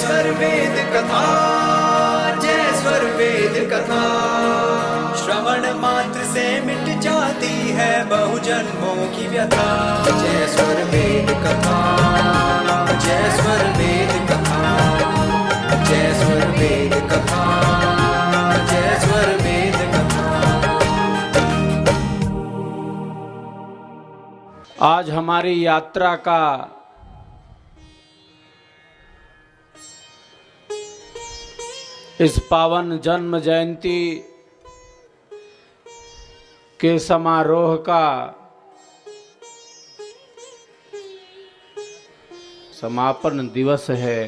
स्वर वेद कथा, जय स्वर वेद कथा। श्रवण मात्र से मिट जाती है बहु जन्मों की व्यथा। जय स्वर वेद कथा, जय स्वर वेद कथा, जय स्वर वेद कथा, जय स्वर वेद कथा। आज हमारी यात्रा का इस पावन जन्म जयंती के समारोह का समापन दिवस है।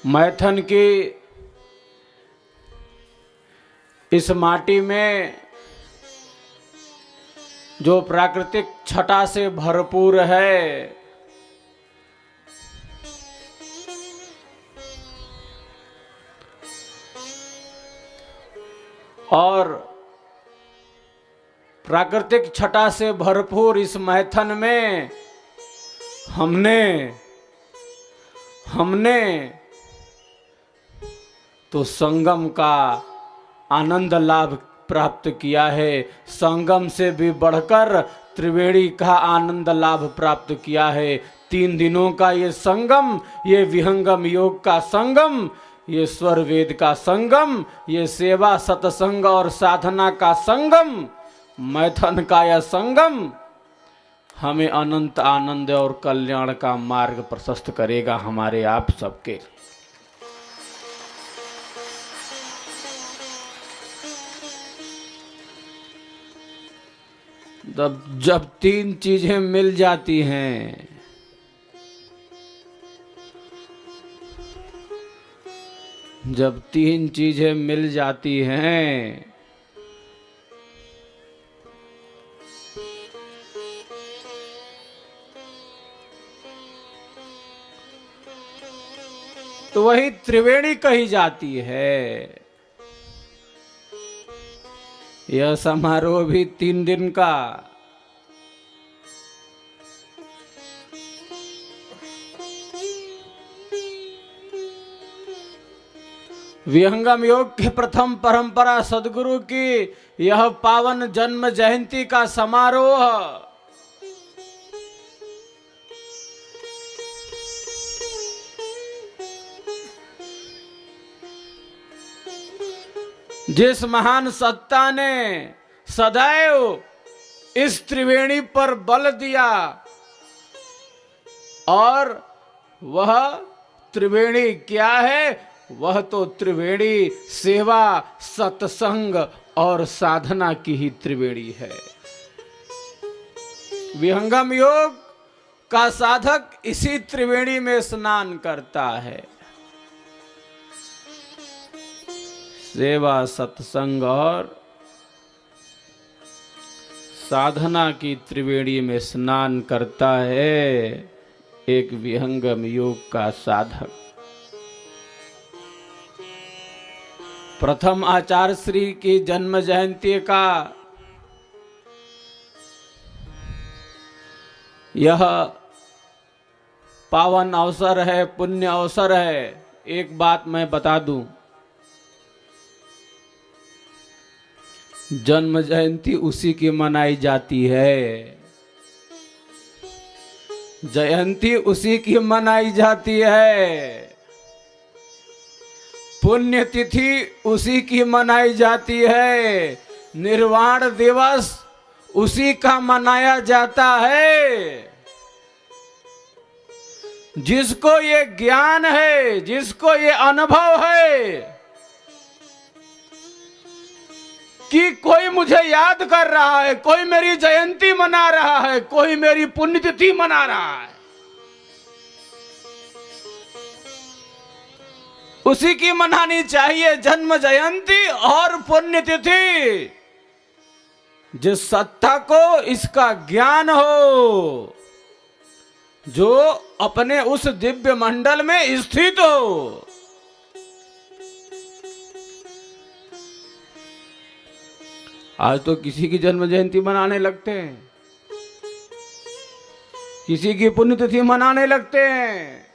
मैथन की इस माटी में जो प्राकृतिक छटा से भरपूर है, और प्राकृतिक छटा से भरपूर इस मैथन में हमने तो संगम का आनंद लाभ प्राप्त किया है। संगम से भी बढ़कर त्रिवेणी का आनंद लाभ प्राप्त किया है। 3 दिनों का ये संगम, ये विहंगम योग का संगम, ये स्वर वेद का संगम, ये सेवा सत्संग और साधना का संगम, मैथन का यह संगम हमें अनंत आनंद और कल्याण का मार्ग प्रशस्त करेगा हमारे आप सबके। जब 3 चीजें मिल जाती हैं, जब 3 चीजें मिल जाती हैं, तो वही त्रिवेणी कही जाती है। यह समारोह भी 3 दिन का। विहंगम योग की प्रथम परंपरा सदगुरु की यह पावन जन्म जयंती का समारोह जिस महान सत्ता ने सदैव इस त्रिवेणी पर बल दिया, और वह त्रिवेणी क्या है? वह तो त्रिवेणी सेवा सत्संग और साधना की ही त्रिवेणी है। विहंगम योग का साधक इसी त्रिवेणी में स्नान करता है। सेवा सत्संग और साधना की त्रिवेणी में स्नान करता है एक विहंगम योग का साधक। प्रथम आचार्य श्री की जन्म जयंती का यह पावन अवसर है, पुण्य अवसर है। एक बात मैं बता दूं, जन्म जयंती उसी की मनाई जाती है, जयंती उसी की मनाई जाती है, पुण्यतिथि उसी की मनाई जाती है, निर्वाण दिवस उसी का मनाया जाता है। जिसको ये ज्ञान है, जिसको ये अनुभव है कि कोई मुझे याद कर रहा है, कोई मेरी जयंती मना रहा है, कोई मेरी पुण्यतिथि मना रहा है, उसी की मनानी चाहिए जन्म जयंती और पुण्यतिथि। जिस सत्ता को इसका ज्ञान हो, जो अपने उस दिव्य मंडल में स्थित हो। आज तो किसी की जन्म जयंती मनाने लगते हैं। किसी की पुण्यतिथि मनाने लगते हैं।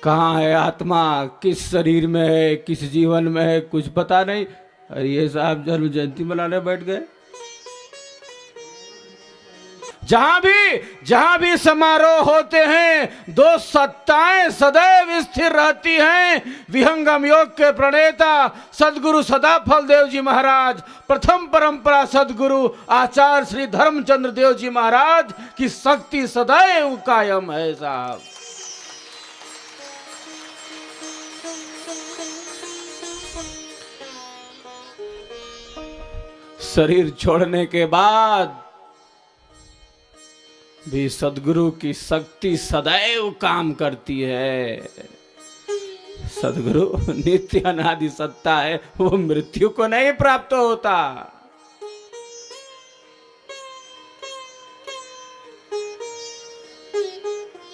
कहाँ है आत्मा, किस शरीर में है, किस जीवन में है, कुछ पता नहीं। और ये साहब जन्म जयंती मनाने बैठ गए। जहां भी समारोह होते हैं, दो सत्ताएं सदैव स्थिर रहती हैं। विहंगम योग के प्रणेता सदगुरु सदाफल देव जी महाराज, प्रथम परंपरा सदगुरु आचार्य श्री धर्मचंद्र देव जी महाराज की शक्ति सदैव कायम है साहब। शरीर छोड़ने के बाद भी सदगुरु की शक्ति सदैव काम करती है। सदगुरु नित्य अनादि सत्ता है, वो मृत्यु को नहीं प्राप्त होता।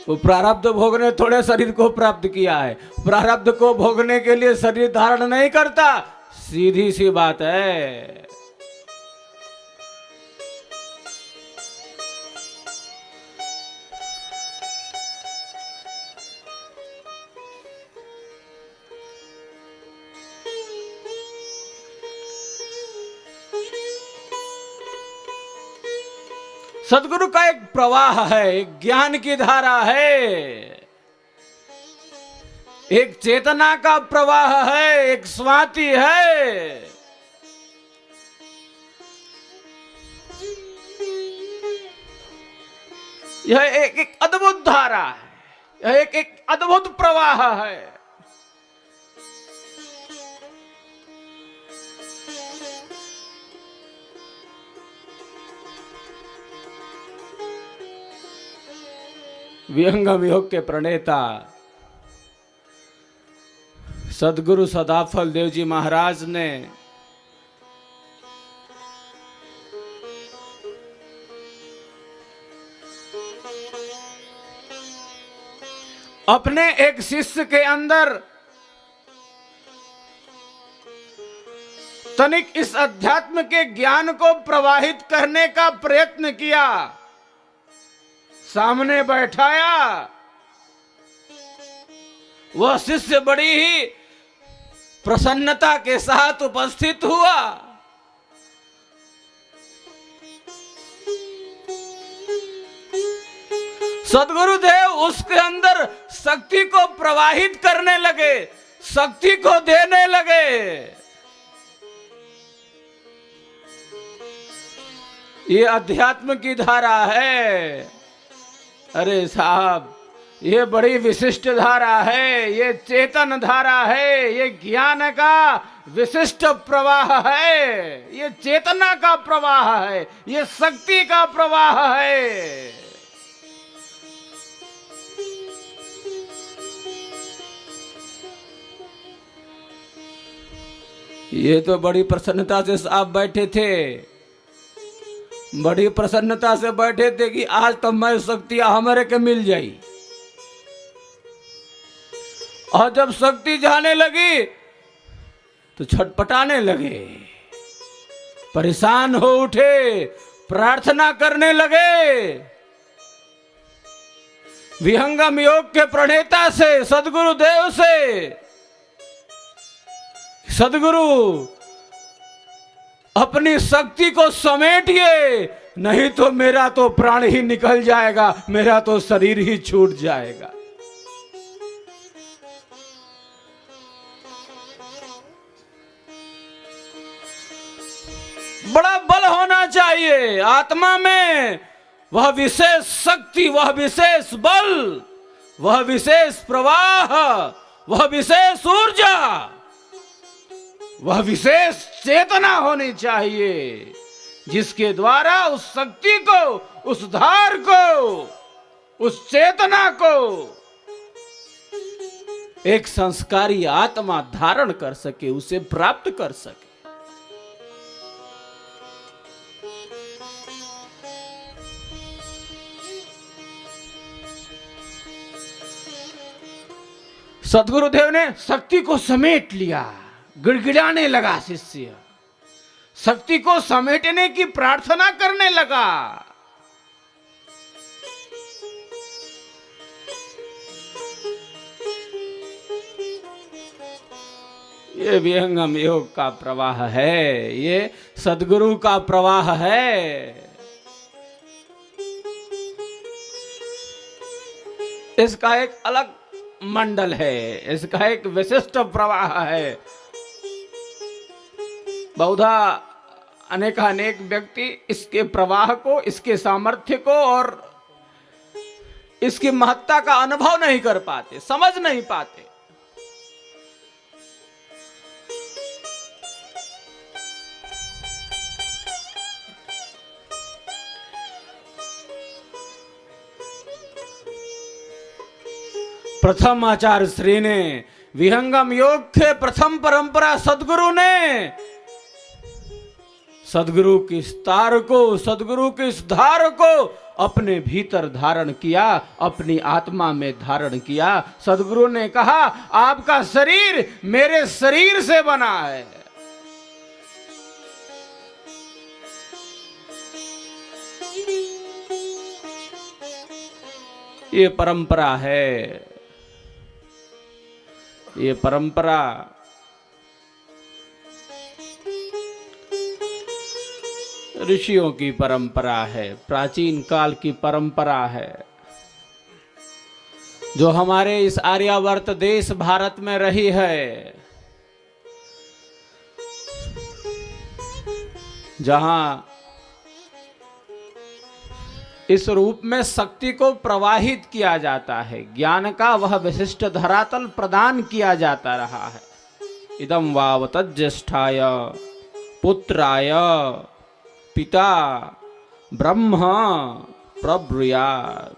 वो प्रारब्ध भोगने थोड़े शरीर को प्राप्त किया है। प्रारब्ध को भोगने के लिए शरीर धारण नहीं करता, सीधी सी बात है। सदगुरु का एक प्रवाह है, एक ज्ञान की धारा है, एक चेतना का प्रवाह है, एक स्वाति है। यह एक अद्भुत धारा है, यह एक अद्भुत प्रवाह है। विहंगम योग के प्रणेता सदगुरु सदाफल देव जी महाराज ने अपने एक शिष्य के अंदर तनिक इस अध्यात्म के ज्ञान को प्रवाहित करने का प्रयत्न किया, सामने बैठाया। वह शिष्य बड़ी ही प्रसन्नता के साथ उपस्थित हुआ। सदगुरुदेव उसके अंदर शक्ति को प्रवाहित करने लगे, शक्ति को देने लगे। ये अध्यात्म की धारा है। अरे साहब, ये बड़ी विशिष्ट धारा है, ये चेतन धारा है, ये ज्ञान का विशिष्ट प्रवाह है, ये चेतना का प्रवाह है, ये शक्ति का प्रवाह है। ये तो बड़ी प्रसन्नता से साहब बैठे थे, बड़ी प्रसन्नता से बैठे थे कि आज तो मैं शक्ति हमारे के मिल जाई। और जब शक्ति जाने लगी तो छटपटाने लगे, परेशान हो उठे, प्रार्थना करने लगे। विहंगम योग के प्रणेता से, सदगुरु देव से, सदगुरु अपनी शक्ति को समेटिए, नहीं तो मेरा तो प्राण ही निकल जाएगा, मेरा तो शरीर ही छूट जाएगा। बड़ा बल होना चाहिए आत्मा में, वह विशेष शक्ति, वह विशेष बल, वह विशेष प्रवाह, वह विशेष ऊर्जा, वह विशेष चेतना होनी चाहिए, जिसके द्वारा उस शक्ति को, उस धार को, उस चेतना को एक संस्कारी आत्मा धारण कर सके, उसे प्राप्त कर सके। सदगुरुदेव ने शक्ति को समेट लिया। गिड़गिड़ाने लगा शिष्य, शक्ति को समेटने की प्रार्थना करने लगा। ये विहंगम योग का प्रवाह है, ये सदगुरु का प्रवाह है। इसका एक अलग मंडल है, इसका एक विशिष्ट प्रवाह है। बहुधा अनेकानेक व्यक्ति इसके प्रवाह को, इसके सामर्थ्य को और इसकी महत्ता का अनुभव नहीं कर पाते, समझ नहीं पाते। प्रथम आचार्य श्री ने विहंगम योग के प्रथम परंपरा सदगुरु ने सदगुरु की इस तार को, सदगुरु की इस धार को अपने भीतर धारण किया, अपनी आत्मा में धारण किया। सदगुरु ने कहा, आपका शरीर मेरे शरीर से बना है। ये परंपरा है, ये परंपरा ऋषियों की परंपरा है, प्राचीन काल की परंपरा है, जो हमारे इस आर्यावर्त देश भारत में रही है, जहां इस रूप में शक्ति को प्रवाहित किया जाता है, ज्ञान का वह विशिष्ट धरातल प्रदान किया जाता रहा है। इदं वावतत् ज्येष्ठाय पुत्राय पिता ब्रह्म प्रब्रूयात्।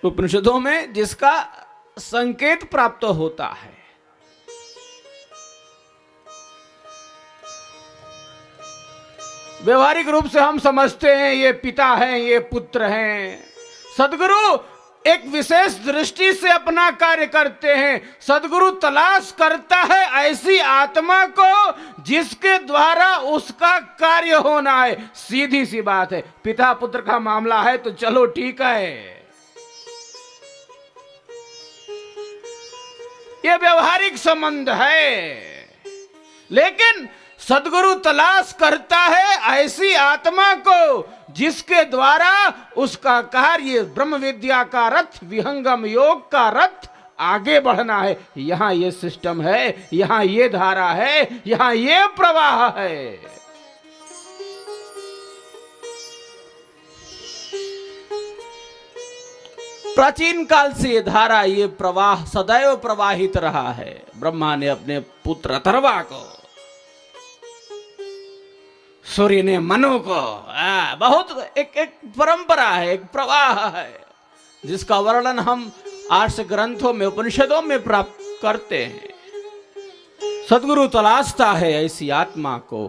उपनिषदों में जिसका संकेत प्राप्त होता है, व्यवहारिक रूप से हम समझते हैं ये पिता हैं, ये पुत्र हैं। सदगुरु एक विशेष दृष्टि से अपना कार्य करते हैं। सदगुरु तलाश करता है ऐसी आत्मा को जिसके द्वारा उसका कार्य होना है। सीधी सी बात है, पिता पुत्र का मामला है तो चलो ठीक है, ये व्यवहारिक संबंध है। लेकिन सदगुरु तलाश करता है ऐसी आत्मा को जिसके द्वारा उसका कार्य, ब्रह्म विद्या का रथ, विहंगम योग का रथ आगे बढ़ना है। यहां ये सिस्टम है, यहां ये धारा है, यहां ये प्रवाह है। प्राचीन काल से ये धारा, ये प्रवाह सदैव प्रवाहित रहा है। ब्रह्मा ने अपने पुत्र अथर्वा को, सूर्य ने मनु को, बहुत एक परंपरा है, एक प्रवाह है, जिसका वर्णन हम आर्ष ग्रंथों में, उपनिषदों में प्राप्त करते हैं। सदगुरु तलाशता है ऐसी आत्मा को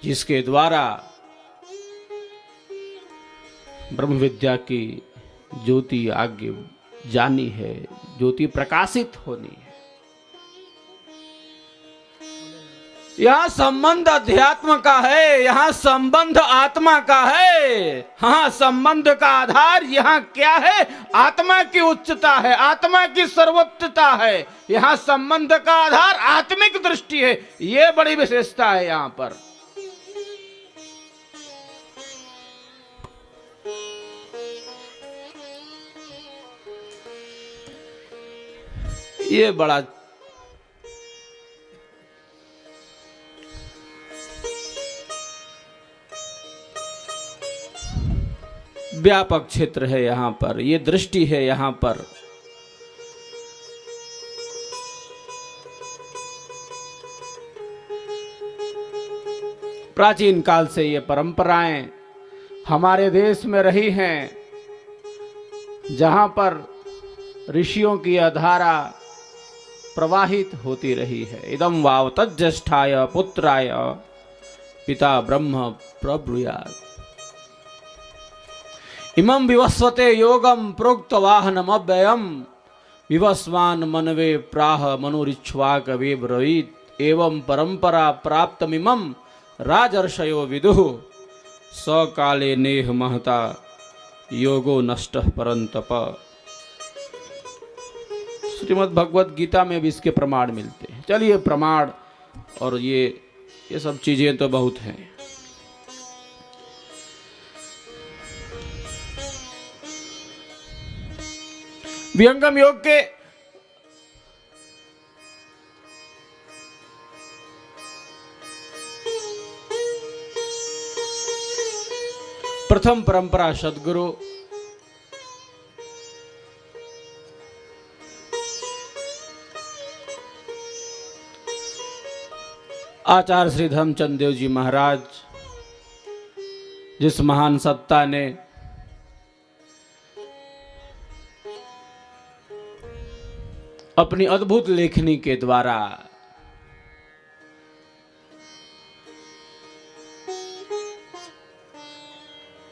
जिसके द्वारा ब्रह्म विद्या की ज्योति आगे जानी है, ज्योति प्रकाशित होनी है। यहां संबंध अध्यात्म का है, यहां संबंध आत्मा का है। हाँ, संबंध का आधार यहां क्या है? आत्मा की उच्चता है, आत्मा की सर्वोच्चता है। यहां संबंध का आधार आत्मिक दृष्टि है। यह बड़ी विशेषता है यहां पर। ये बड़ा व्यापक क्षेत्र है यहां पर, ये दृष्टि है यहां पर। प्राचीन काल से ये परंपराएं हमारे देश में रही हैं, जहां पर ऋषियों की धारा प्रवाहित होती रही है। इदं वावतत् ज्येष्ठाय पुत्राय पिता ब्रह्म प्रब्रूयात्। इमं विवस्वते योगम प्रोक्त वाहनम अव्ययम विवस्वान मनवे प्राह मनुरिच्छ्वाक वे ब्रवीत एवं परंपरा प्राप्तमिमं राजर्षयो विदुः सकाले नेह महता योगो नष्टः परंतप। श्रीमद् भगवत गीता में भी इसके प्रमाण मिलते हैं। चलिए प्रमाण और ये सब चीजें तो बहुत हैं। विहंगम योग के प्रथम परंपरा सदगुरु आचार्य श्री धर्मचंद देव जी महाराज, जिस महान सत्ता ने अपनी अद्भुत लेखनी के द्वारा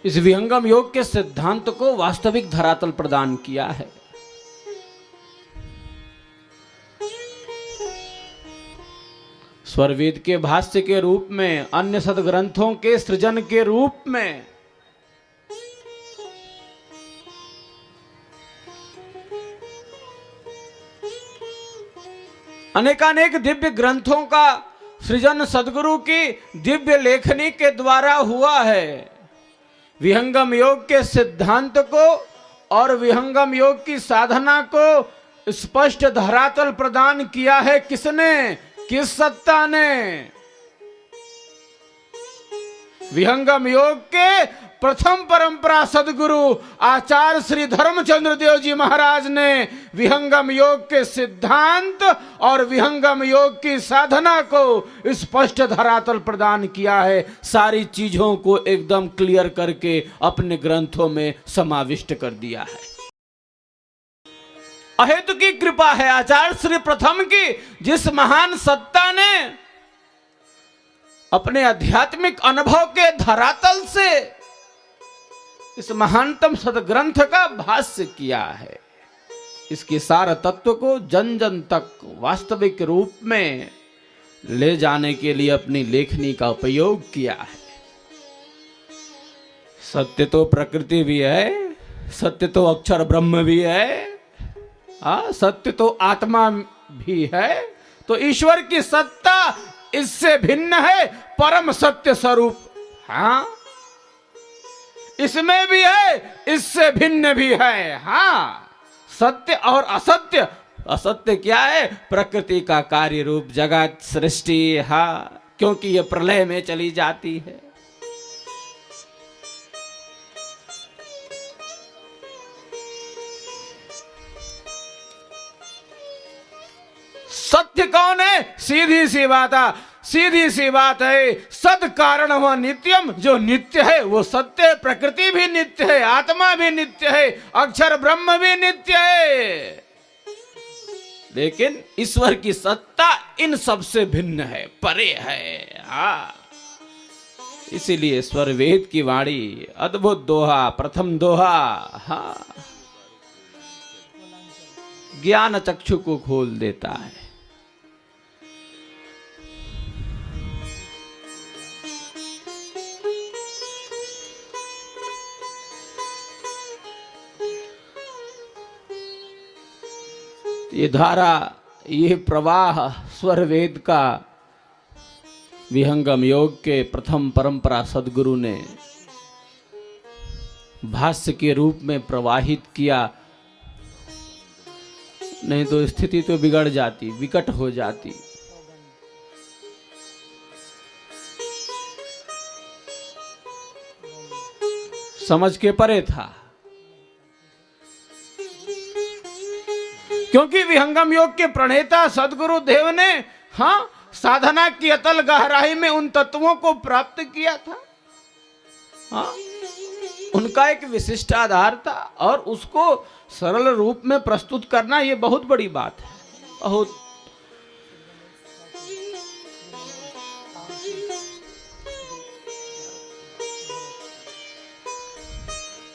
इस विहंगम योग के सिद्धांत को वास्तविक धरातल प्रदान किया है। स्वरवेद के भाष्य के रूप में, अन्य सदग्रंथों के सृजन के रूप में, अनेकानेक दिव्य ग्रंथों का सृजन सदगुरु की दिव्य लेखनी के द्वारा हुआ है। विहंगम योग के सिद्धांत को और विहंगम योग की साधना को स्पष्ट धरातल प्रदान किया है किसने? किस सत्ता ने? विहंगम योग के प्रथम परंपरा सदगुरु आचार्य श्री धर्मचंद्र देव जी महाराज ने विहंगम योग के सिद्धांत और विहंगम योग की साधना को स्पष्ट धरातल प्रदान किया है। सारी चीजों को एकदम क्लियर करके अपने ग्रंथों में समाविष्ट कर दिया है। अहेतु की कृपा है आचार्य श्री प्रथम की, जिस महान सत्ता ने अपने आध्यात्मिक अनुभव के धरातल से इस महानतम सदग्रंथ का भाष्य किया है। इसके सार तत्व को जन जन तक वास्तविक रूप में ले जाने के लिए अपनी लेखनी का उपयोग किया है। सत्य तो प्रकृति भी है, सत्य तो अक्षर ब्रह्म भी है, सत्य तो आत्मा भी है, तो ईश्वर की सत्ता इससे भिन्न है, परम सत्य स्वरूप। हाँ, इसमें भी है, इससे भिन्न भी है। हाँ, सत्य और असत्य। असत्य क्या है? प्रकृति का कार्य रूप जगत सृष्टि। हाँ, क्योंकि ये प्रलय में चली जाती है। सत्य कौन है? सीधी सी बात है, सद कारण व नित्यम। जो नित्य है वो सत्य है। प्रकृति भी नित्य है, आत्मा भी नित्य है, अक्षर ब्रह्म भी नित्य है, लेकिन ईश्वर की सत्ता इन सब से भिन्न है, परे है। हाँ, इसीलिए स्वर वेद की वाणी अद्भुत दोहा, प्रथम दोहा, हाँ, ज्ञान चक्षु को खोल देता है। ये धारा, ये प्रवाह स्वर वेद का विहंगम योग के प्रथम परंपरा सदगुरु ने भाष्य के रूप में प्रवाहित किया, नहीं तो स्थिति तो बिगड़ जाती, विकट हो जाती। समझ के परे था, क्योंकि विहंगम योग के प्रणेता सदगुरु देव ने हाँ साधना की अतल गहराई में उन तत्वों को प्राप्त किया था। हाँ, उनका एक विशिष्ट आधार था और उसको सरल रूप में प्रस्तुत करना ये बहुत बड़ी बात है। बहुत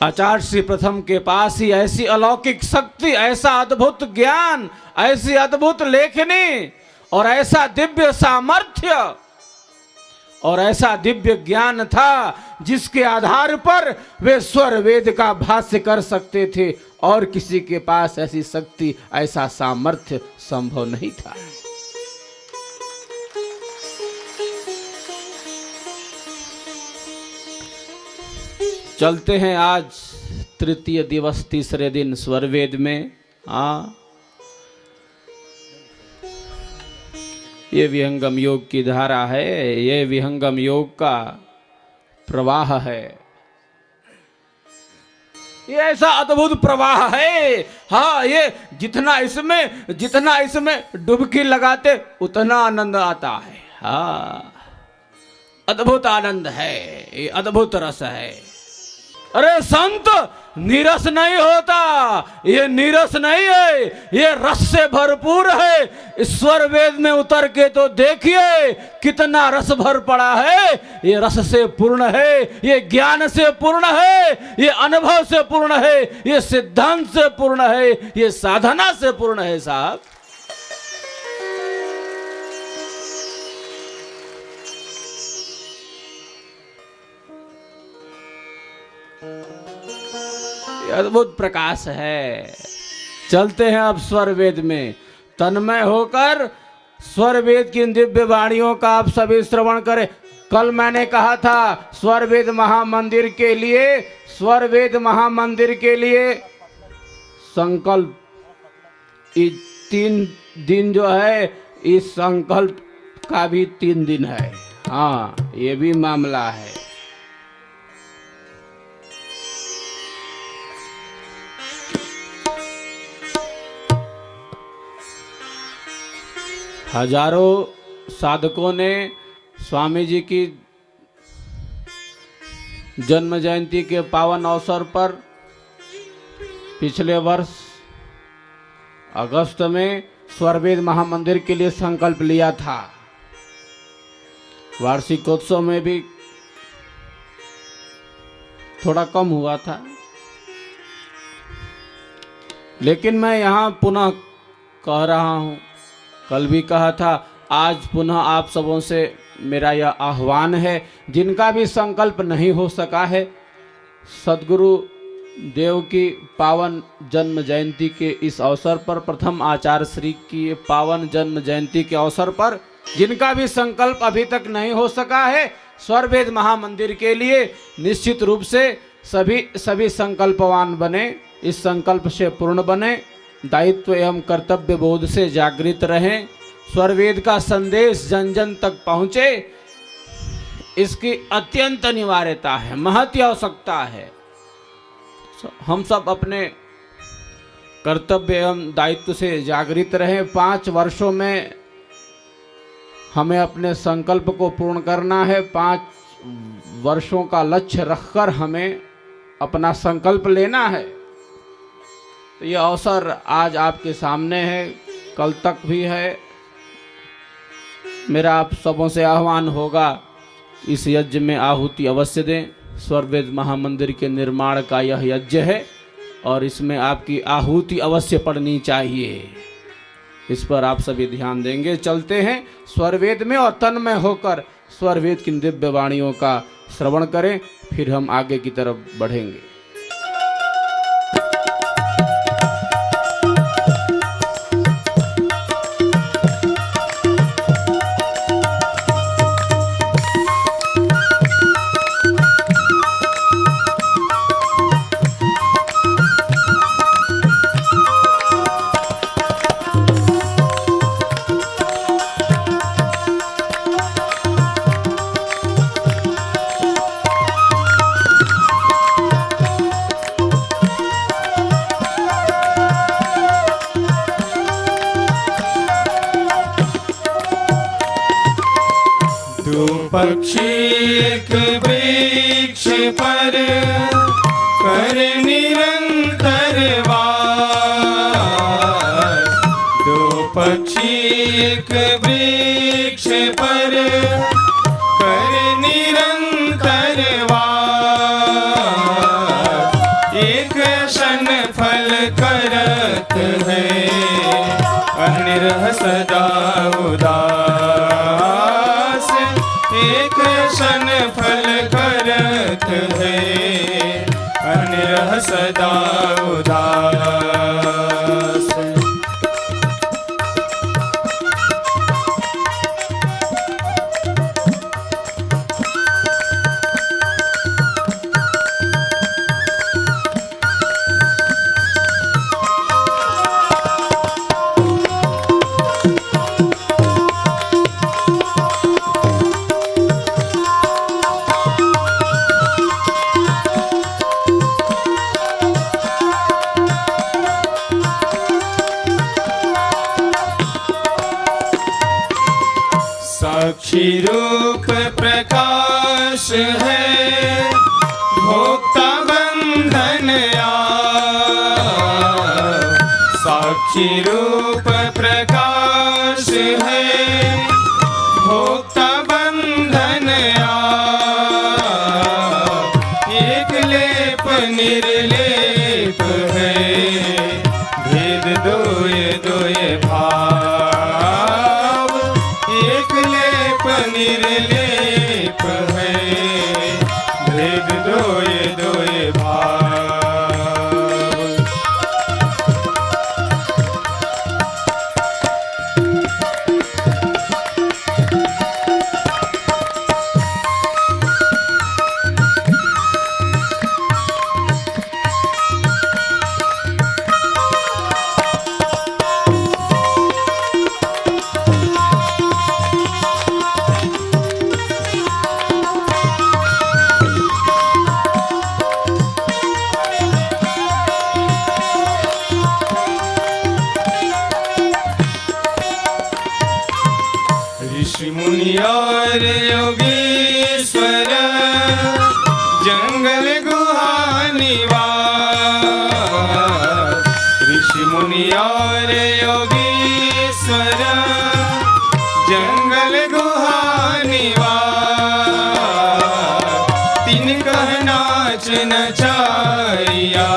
आचार्य श्री प्रथम के पास ही ऐसी अलौकिक शक्ति, ऐसा अद्भुत ज्ञान, ऐसी अद्भुत लेखनी और ऐसा दिव्य सामर्थ्य और ऐसा दिव्य ज्ञान था जिसके आधार पर वे स्वर वेद का भाष्य कर सकते थे और किसी के पास ऐसी शक्ति, ऐसा सामर्थ्य संभव नहीं था। चलते हैं आज तृतीय दिवस, तीसरे दिन स्वर वेद में। ये विहंगम योग की धारा है, ये विहंगम योग का प्रवाह है, ये ऐसा अद्भुत प्रवाह है। हाँ, ये जितना इसमें डुबकी लगाते उतना आनंद आता है। हाँ, अद्भुत आनंद है, ये अद्भुत रस है। अरे संत, नीरस नहीं होता, ये नीरस नहीं है, ये रस से भरपूर है। ईश्वर वेद में उतर के तो देखिए कितना रस भर पड़ा है। ये रस से पूर्ण है, ये ज्ञान से पूर्ण है, ये अनुभव से पूर्ण है, ये सिद्धांत से पूर्ण है, ये साधना से पूर्ण है साहब। अद्भुत प्रकाश है। चलते हैं अब स्वर वेद में। तन्मय होकर स्वर वेद की दिव्य वाणियों का आप सभी श्रवण करें। कल मैंने कहा था स्वर वेद महामंदिर के लिए संकल्प, इस 3 दिन जो है, इस संकल्प का भी 3 दिन है। हाँ, ये भी मामला है। हजारों साधकों ने स्वामी जी की जन्म जयंती के पावन अवसर पर पिछले वर्ष अगस्त में स्वर वेद महामंदिर के लिए संकल्प लिया था। वार्षिकोत्सव में भी थोड़ा कम हुआ था, लेकिन मैं यहाँ पुनः कह रहा हूँ, कल भी कहा था, आज पुनः आप सबों से मेरा यह आह्वान है, जिनका भी संकल्प नहीं हो सका है, सद्गुरु देव की पावन जन्म जयंती के इस अवसर पर, प्रथम आचार्य श्री की पावन जन्म जयंती के अवसर पर जिनका भी संकल्प अभी तक नहीं हो सका है, स्वर वेद महामंदिर के लिए निश्चित रूप से सभी संकल्पवान बने, इस संकल्प से पूर्ण बने, दायित्व एवं कर्तव्य बोध से जागृत रहें, स्वर वेद का संदेश जन जन तक पहुँचे, इसकी अत्यंत अनिवार्यता है, महती आवश्यकता है। हम सब अपने कर्तव्य एवं दायित्व से जागृत रहें। 5 वर्षों में हमें अपने संकल्प को पूर्ण करना है। 5 वर्षों का लक्ष्य रखकर हमें अपना संकल्प लेना है। तो ये अवसर आज आपके सामने है, कल तक भी है। मेरा आप सबों से आह्वान होगा, इस यज्ञ में आहुति अवश्य दें। स्वर वेद महामंदिर के निर्माण का यह यज्ञ है और इसमें आपकी आहुति अवश्य पड़नी चाहिए। इस पर आप सभी ध्यान देंगे। चलते हैं स्वर वेद में और तन्मय होकर स्वर वेद की दिव्य वाणियों का श्रवण करें, फिर हम आगे की तरफ बढ़ेंगे। पक्षी एक वृक्ष पर कर निरंतर वास। 2 पक्षी एक वृक्ष पर कर निरंतर वास। है, अनिरह सदा उदास। साक्षी रूप प्रकाश है, भोक्ता बंधन आप। साक्षी रूप प्रकाश है, भोक्ता बंधन आप। एक लेप निर्लेप है, भेद दोय दोय भाव। एक लेप निर्लेप है, भेद दोय दोय भाव। ऋषि मुनि और योगीश्वर, जंगल गुहा निवास। ऋषि मुनि और योगीश्वर, जंगल गुहा निवास। तीन कह नाच नचाइया,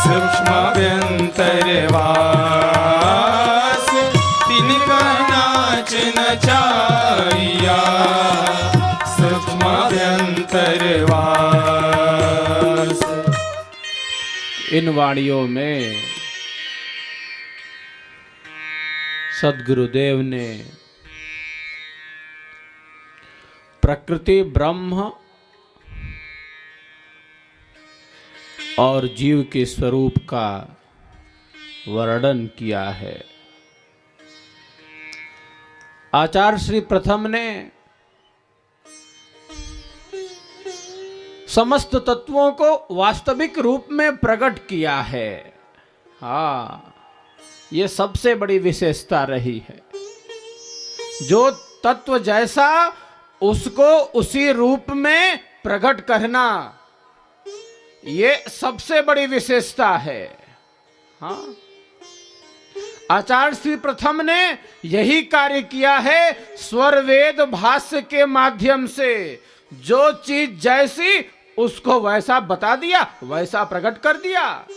सूक्ष्माभ्यंतरवास। तीन कह नाच नचाइया, सूक्ष्माभ्यंतरवास। इन वाणियों में सद्गुरुदेव ने प्रकृति, ब्रह्म और जीव के स्वरूप का वर्णन किया है। आचार्य श्री प्रथम ने समस्त तत्वों को वास्तविक रूप में प्रकट किया है। हाँ, ये सबसे बड़ी विशेषता रही है। जो तत्व जैसा उसको उसी रूप में प्रकट करना, ये सबसे बड़ी विशेषता है। हाँ, आचार्य श्री प्रथम ने यही कार्य किया है। स्वर वेद भाष्य के माध्यम से जो चीज जैसी उसको वैसा बता दिया, वैसा प्रकट कर दिया।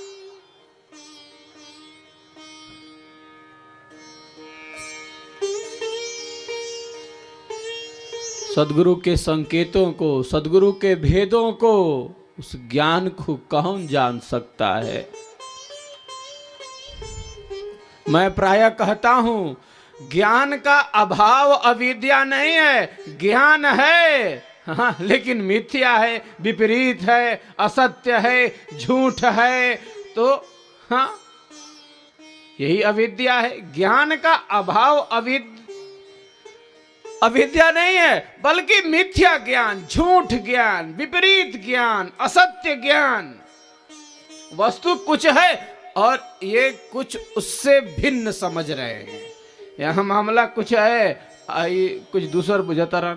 सद्गुरु के संकेतों को, सद्गुरु के भेदों को, उस ज्ञान को कौन जान सकता है। मैं प्रायः कहता हूं, ज्ञान का अभाव अविद्या नहीं है, ज्ञान है। हाँ, लेकिन मिथ्या है, विपरीत है, असत्य है, झूठ है। तो हाँ, यही अविद्या है। ज्ञान का अभाव अविद्या नहीं है, बल्कि मिथ्या ज्ञान, झूठ ज्ञान, विपरीत ज्ञान, असत्य ज्ञान। वस्तु कुछ है और ये कुछ उससे भिन्न समझ रहे हैं। यहाँ मामला कुछ है, कुछ दूसर बुझता रहा।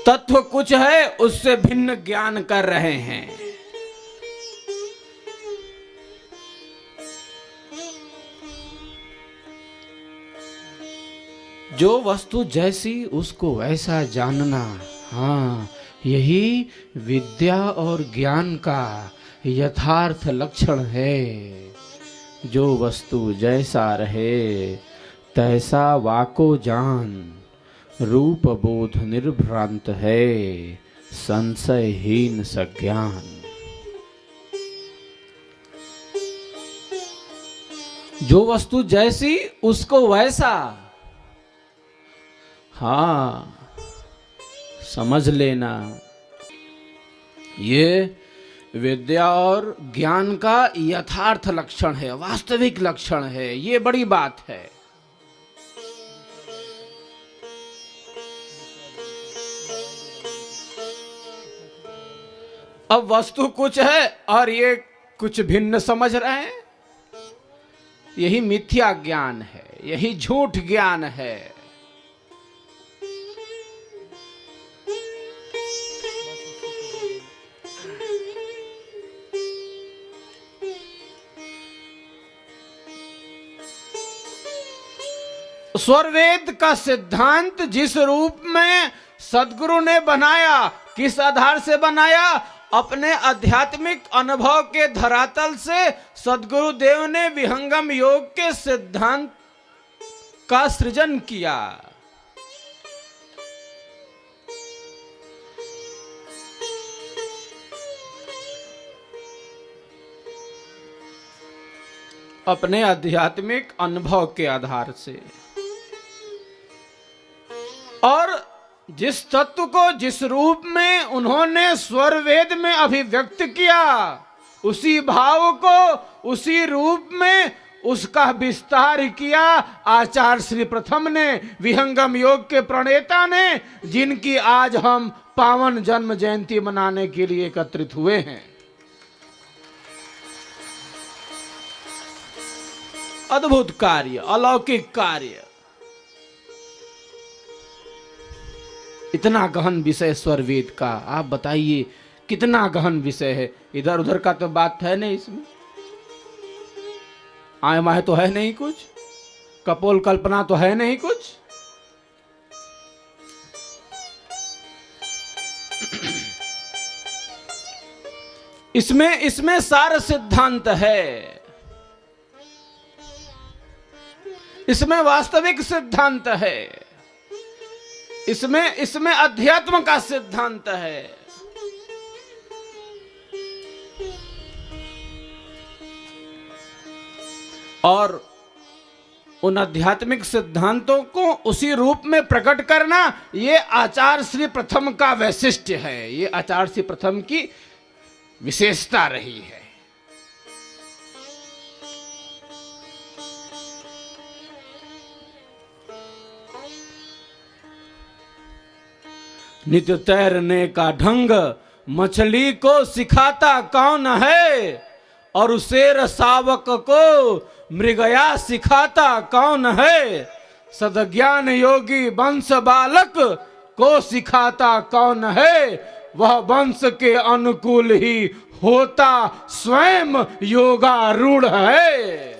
तत्व कुछ है, उससे भिन्न ज्ञान कर रहे हैं। जो वस्तु जैसी उसको वैसा जानना, हाँ, यही विद्या और ज्ञान का यथार्थ लक्षण है। जो वस्तु जैसा रहे तैसा वाको जान, रूप बोध निर्भ्रांत है, संशयहीन सज्ञान। जो वस्तु जैसी उसको वैसा, हाँ समझ लेना। ये विद्या और ज्ञान का यथार्थ लक्षण है, वास्तविक लक्षण है, ये बड़ी बात है। अब वस्तु कुछ है और ये कुछ भिन्न समझ रहे हैं, यही मिथ्या ज्ञान है, यही झूठ ज्ञान है। स्वरवेद का सिद्धांत जिस रूप में सदगुरु ने बनाया, किस आधार से बनाया? अपने आध्यात्मिक अनुभव के धरातल से सदगुरु देव ने विहंगम योग के सिद्धांत का सृजन किया। अपने आध्यात्मिक अनुभव के आधार से, और जिस तत्व को जिस रूप में उन्होंने स्वर वेद में अभिव्यक्त किया, उसी भाव को उसी रूप में उसका विस्तार किया आचार्य श्री प्रथम ने, विहंगम योग के प्रणेता ने, जिनकी आज हम पावन जन्म जयंती मनाने के लिए एकत्रित हुए हैं। अद्भुत कार्य, अलौकिक कार्य, इतना गहन विषय स्वर वेद का। आप बताइए कितना गहन विषय है। इधर उधर का तो बात है नहीं इसमें, आए माहे तो है नहीं कुछ, कपोल कल्पना तो है नहीं कुछ। इसमें सार सिद्धांत है, इसमें वास्तविक सिद्धांत है, इसमें अध्यात्म का सिद्धांत है। और उन आध्यात्मिक सिद्धांतों को उसी रूप में प्रकट करना, ये आचार्य श्री प्रथम का वैशिष्ट्य है, ये आचार्य श्री प्रथम की विशेषता रही है। नित्य तैरने का ढंग मछली को सिखाता कौन है, और शेर शावक को मृगया सिखाता कौन है। सदज्ञान योगी वंश बालक को सिखाता कौन है, वह वंश के अनुकूल ही होता स्वयं योगारूढ़ है।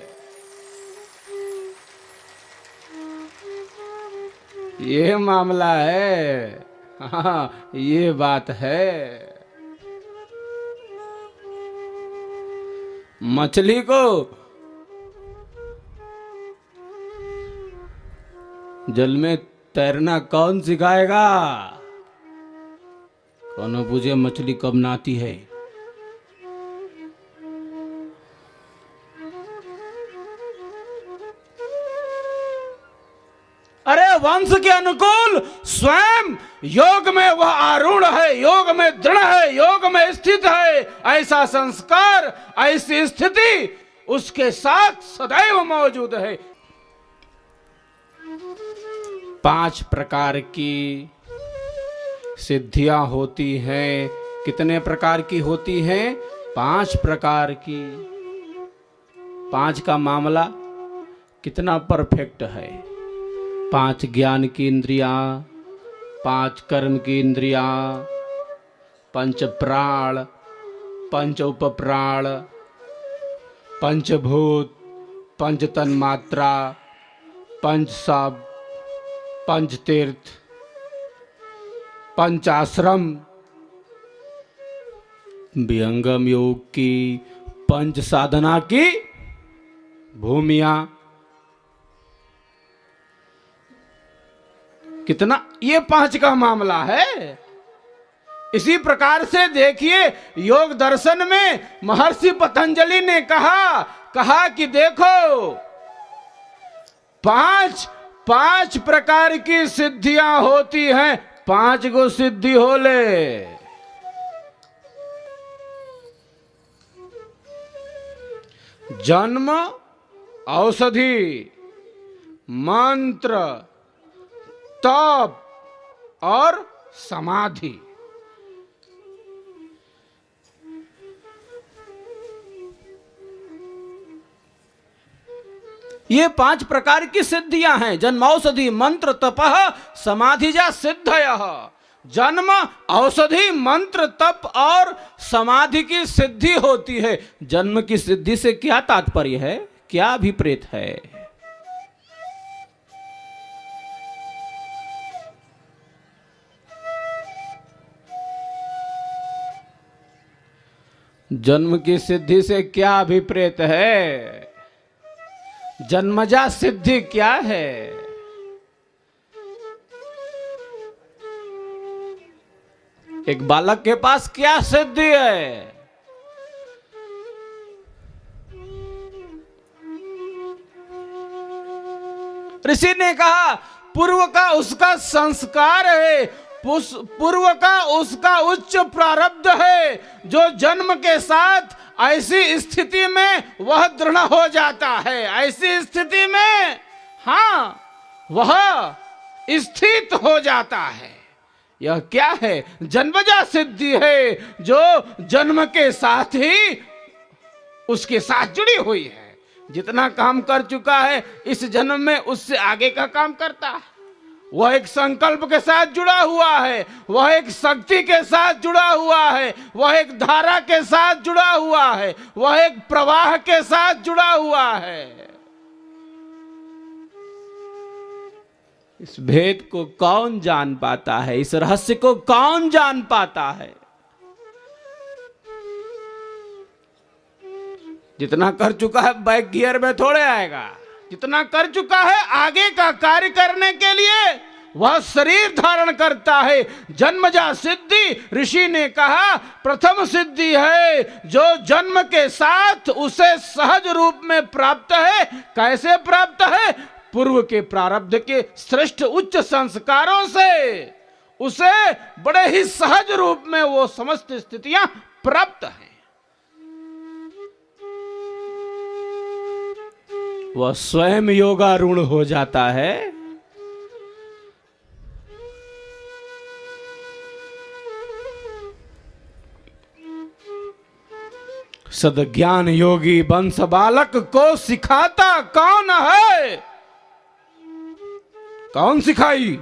ये मामला है, हाँ ये बात है। मछली को जल में तैरना कौन सिखाएगा? कौन पूछे मछली कब नहाती है? अरे वंश के अनुकूल स्वयं योग में वह आरूढ़ है, योग में दृढ़ है, योग में स्थित है। ऐसा संस्कार, ऐसी स्थिति उसके साथ सदैव मौजूद है। 5 प्रकार की सिद्धियां होती हैं। कितने प्रकार की होती हैं? 5 प्रकार की। 5 का मामला कितना परफेक्ट है। 5 ज्ञान की इंद्रियां, 5 कर्म की इंद्रियां, 5 प्राण, 5 उपप्राण, 5 भूत, 5 तन्मात्रा, 5 शब्द, 5 तीर्थ, 5 आश्रम, विहंगम योग की 5 साधना की भूमियां, कितना ये 5 का मामला है। इसी प्रकार से देखिए योग दर्शन में महर्षि पतंजलि ने कहा कि देखो 5 प्रकार की सिद्धियां होती हैं, 5 गो सिद्धि होले। जन्म, औषधि, मंत्र, तप और समाधि। ये 5 प्रकार की सिद्धियां हैं। जन्मौषधि, मंत्र, तपः, समाधिजा सिद्धयः। जन्म, औषधि, मंत्र, तप और समाधि की सिद्धि होती है। जन्म की सिद्धि से क्या तात्पर्य है, क्या अभिप्रेत है? जन्म की सिद्धि से क्या अभिप्रेत है? जन्मजा सिद्धि क्या है? एक बालक के पास क्या सिद्धि है? ऋषि ने कहा पूर्व का उसका संस्कार है, पूर्व का उसका उच्च प्रारब्ध है, जो जन्म के साथ ऐसी स्थिति में वह दृढ़ हो जाता है। ऐसी स्थिति में हाँ वह स्थित हो जाता है। यह क्या है? जन्मजा सिद्धि है, जो जन्म के साथ ही उसके साथ जुड़ी हुई है। जितना काम कर चुका है इस जन्म में, उससे आगे का काम करता है। वह एक संकल्प के साथ जुड़ा हुआ है, वह एक शक्ति के साथ जुड़ा हुआ है, वह एक धारा के साथ जुड़ा हुआ है, वह एक प्रवाह के साथ जुड़ा हुआ है। इस भेद को कौन जान पाता है? इस रहस्य को कौन जान पाता है? जितना कर चुका है बैक गियर में थोड़े आएगा। जितना कर चुका है आगे का कार्य करने के लिए वह शरीर धारण करता है। जन्मजा सिद्धि, ऋषि ने कहा प्रथम सिद्धि है जो जन्म के साथ उसे सहज रूप में प्राप्त है। कैसे प्राप्त है? पूर्व के प्रारब्ध के श्रेष्ठ उच्च संस्कारों से उसे बड़े ही सहज रूप में वो समस्त स्थितियां प्राप्त हैं। वह स्वयं योगारूढ़ हो जाता है। सद्ज्ञान योगी वंश बालक को सिखाता कौन है? कौन सिखाई?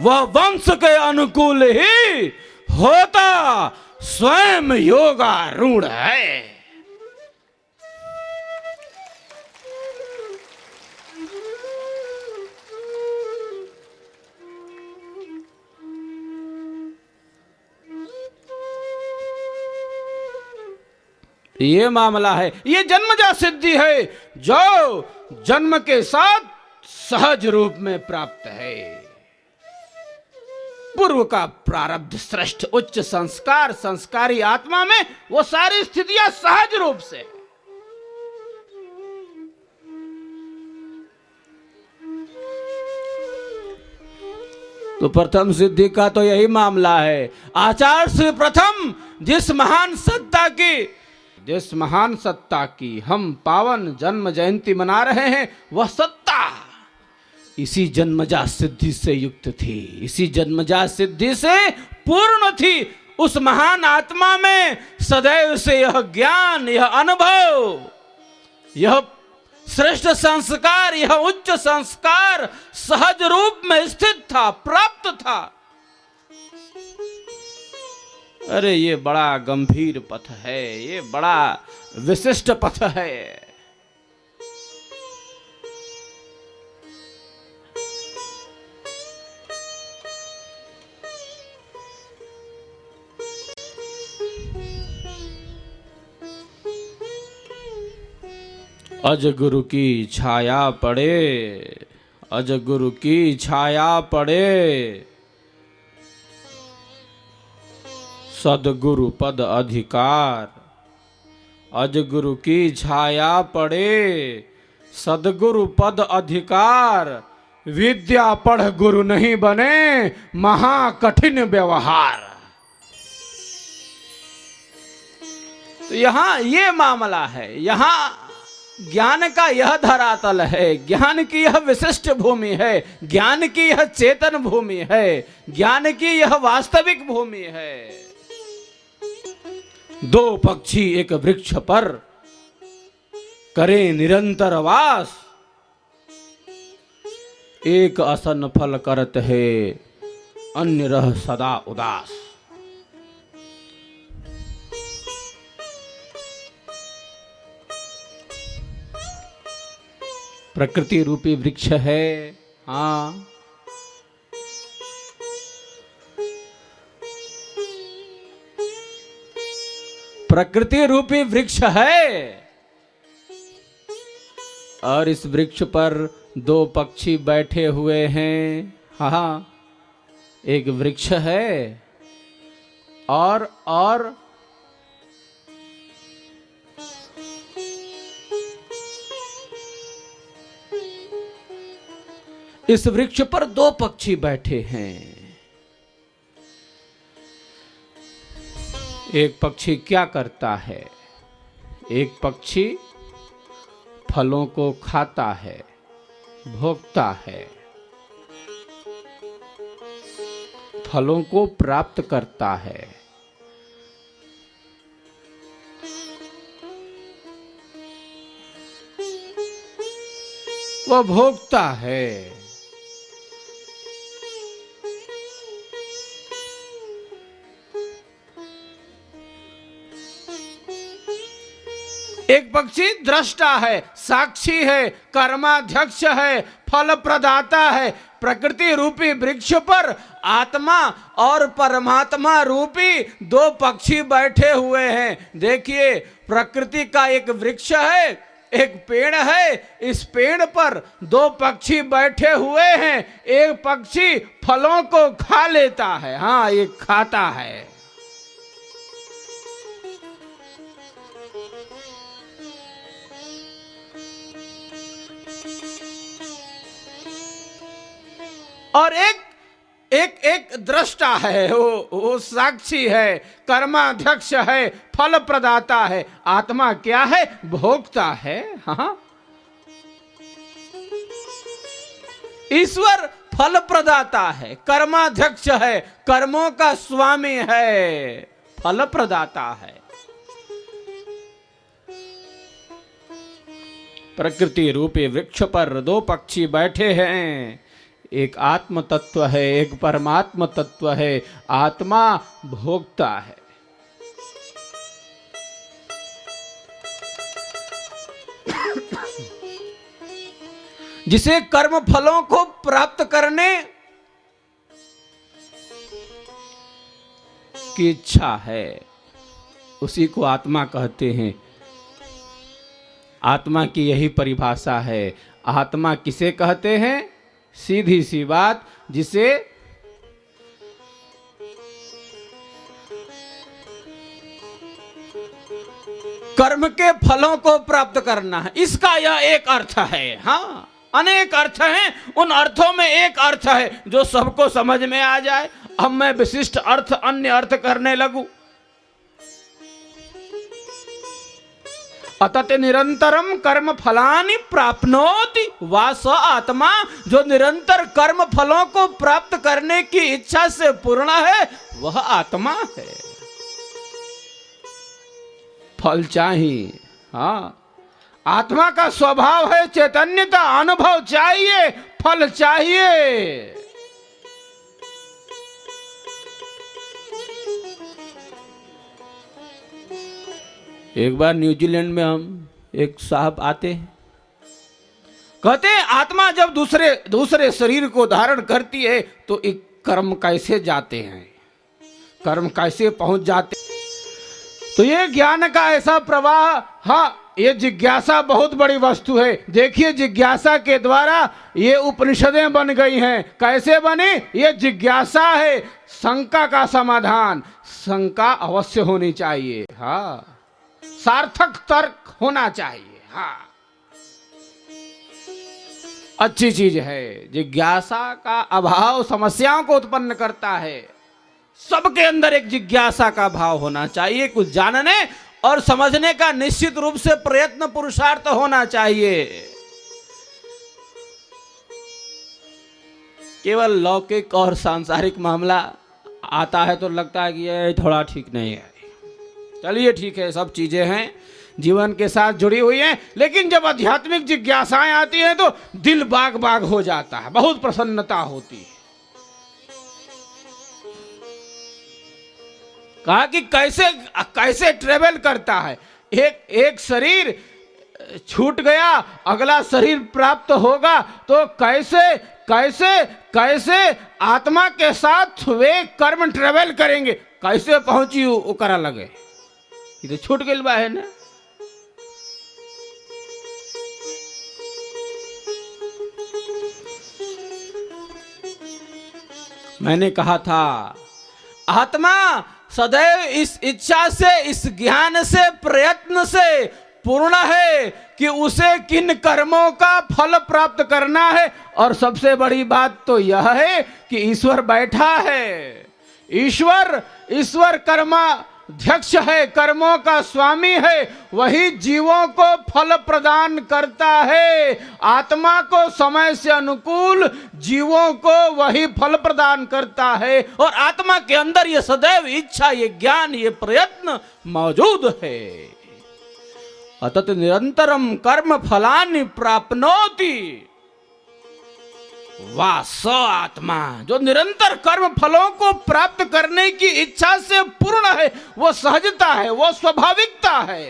वह वंश के अनुकूल ही होता स्वयं योगारूढ़ है। ये मामला है, ये जन्मजा सिद्धि है जो जन्म के साथ सहज रूप में प्राप्त है। पूर्व का प्रारब्ध श्रेष्ठ उच्च संस्कार, संस्कारी आत्मा में वो सारी स्थितियां सहज रूप से। तो प्रथम सिद्धि का तो यही मामला है। आचार्य से प्रथम जिस महान सत्ता की हम पावन जन्म जयंती मना रहे हैं, वह सत्ता इसी जन्मजा सिद्धि से युक्त थी, इसी जन्मजा सिद्धि से पूर्ण थी। उस महान आत्मा में सदैव से यह ज्ञान, यह अनुभव, यह श्रेष्ठ संस्कार, यह उच्च संस्कार सहज रूप में स्थित था, प्राप्त था। अरे ये बड़ा गंभीर पथ है, ये बड़ा विशिष्ट पथ है। अज गुरु की छाया पड़े, अजगुरु की छाया पड़े, सदगुरु पद अधिकार। अजगुरु की छाया पड़े, सदगुरु पद अधिकार। विद्या पढ़ गुरु नहीं बने, महा कठिन व्यवहार। तो यहां ये मामला है, यहां ज्ञान का यह धरातल है, ज्ञान की यह विशिष्ट भूमि है, ज्ञान की यह चेतन भूमि है, ज्ञान की यह वास्तविक भूमि है। दो पक्षी एक वृक्ष पर करें निरंतर वास, एक असन फल करत है, अन्य रह सदा उदास। प्रकृति रूपी वृक्ष है, हाँ, प्रकृति रूपी वृक्ष है। और इस वृक्ष पर दो पक्षी बैठे हुए हैं, हाँ, एक वृक्ष है और इस वृक्ष पर दो पक्षी बैठे हैं। एक पक्षी क्या करता है? एक पक्षी फलों को खाता है, भोगता है, फलों को प्राप्त करता है। वह भोगता है। एक पक्षी दृष्टा है, साक्षी है, कर्माध्यक्ष है, फल प्रदाता है। प्रकृति रूपी वृक्ष पर आत्मा और परमात्मा रूपी दो पक्षी बैठे हुए हैं। देखिए, प्रकृति का एक वृक्ष है, एक पेड़ है, इस पेड़ पर दो पक्षी बैठे हुए हैं। एक पक्षी फलों को खा लेता है, हाँ, एक खाता है। और एक दृष्टा है, वो साक्षी है, कर्माध्यक्ष है, फल प्रदाता है। आत्मा क्या है? भोक्ता है। हाँ, ईश्वर फल प्रदाता है, कर्माध्यक्ष है, कर्मों का स्वामी है, फल प्रदाता है। प्रकृति रूपी वृक्ष पर दो पक्षी बैठे हैं। एक आत्म तत्व है, एक परमात्म तत्व है। आत्मा भोक्ता है। जिसे कर्म फलों को प्राप्त करने की इच्छा है, उसी को आत्मा कहते हैं। आत्मा की यही परिभाषा है। आत्मा किसे कहते हैं? सीधी सी बात, जिसे कर्म के फलों को प्राप्त करना है, इसका यह एक अर्थ है। हाँ, अनेक अर्थ हैं, उन अर्थों में एक अर्थ है जो सबको समझ में आ जाए। अब मैं विशिष्ट अर्थ, अन्य अर्थ करने लगूं। अतत निरंतरम कर्म फलानि प्राप्नोति वास आत्मा। जो निरंतर कर्म फलों को प्राप्त करने की इच्छा से पूर्ण है, वह आत्मा है। फल चाहिए, हाँ, आत्मा का स्वभाव है चैतन्यता, अनुभव चाहिए, फल चाहिए। एक बार न्यूजीलैंड में हम एक साहब आते हैं, कहते हैं आत्मा जब दूसरे शरीर को धारण करती है तो एक कर्म कैसे जाते हैं, कर्म कैसे पहुंच जाते। तो ये ज्ञान का ऐसा प्रवाह, हाँ, ये जिज्ञासा बहुत बड़ी वस्तु है। देखिए जिज्ञासा के द्वारा ये उपनिषदें बन गई हैं। कैसे बनी? ये जिज्ञासा है शंका का समाधान। शंका अवश्य होनी चाहिए, हाँ, सार्थक तर्क होना चाहिए, हाँ, अच्छी चीज है। जिज्ञासा का अभाव समस्याओं को उत्पन्न करता है। सबके अंदर एक जिज्ञासा का भाव होना चाहिए। कुछ जानने और समझने का निश्चित रूप से प्रयत्न पुरुषार्थ होना चाहिए। केवल लौकिक और सांसारिक मामला आता है तो लगता है कि ये थोड़ा ठीक नहीं है। चलिए ठीक है, सब चीजें हैं, जीवन के साथ जुड़ी हुई हैं, लेकिन जब आध्यात्मिक जिज्ञासाएं आती हैं तो दिल बाग बाग हो जाता है, बहुत प्रसन्नता होती है। कहा कि कैसे कैसे ट्रेवल करता है। एक शरीर छूट गया, अगला शरीर प्राप्त होगा, तो कैसे कैसे कैसे आत्मा के साथ वे कर्म ट्रेवल करेंगे, कैसे पहुंची वो करा लगे। ये तो छूट गई बा है ना। मैंने कहा था आत्मा सदैव इस इच्छा से, इस ज्ञान से, प्रयत्न से पूर्ण है कि उसे किन कर्मों का फल प्राप्त करना है। और सबसे बड़ी बात तो यह है कि ईश्वर बैठा है। ईश्वर कर्माध्यक्ष है, कर्मों का स्वामी है। वही जीवों को फल प्रदान करता है। आत्मा को समय से अनुकूल जीवों को वही फल प्रदान करता है। और आत्मा के अंदर ये सदैव इच्छा, ये ज्ञान, ये प्रयत्न मौजूद है। अतत निरंतरम कर्म फलानि प्राप्नोति। वाह, स आत्मा जो निरंतर कर्म फलों को प्राप्त करने की इच्छा से पूर्ण है, वो सहजता है, वो स्वाभाविकता है।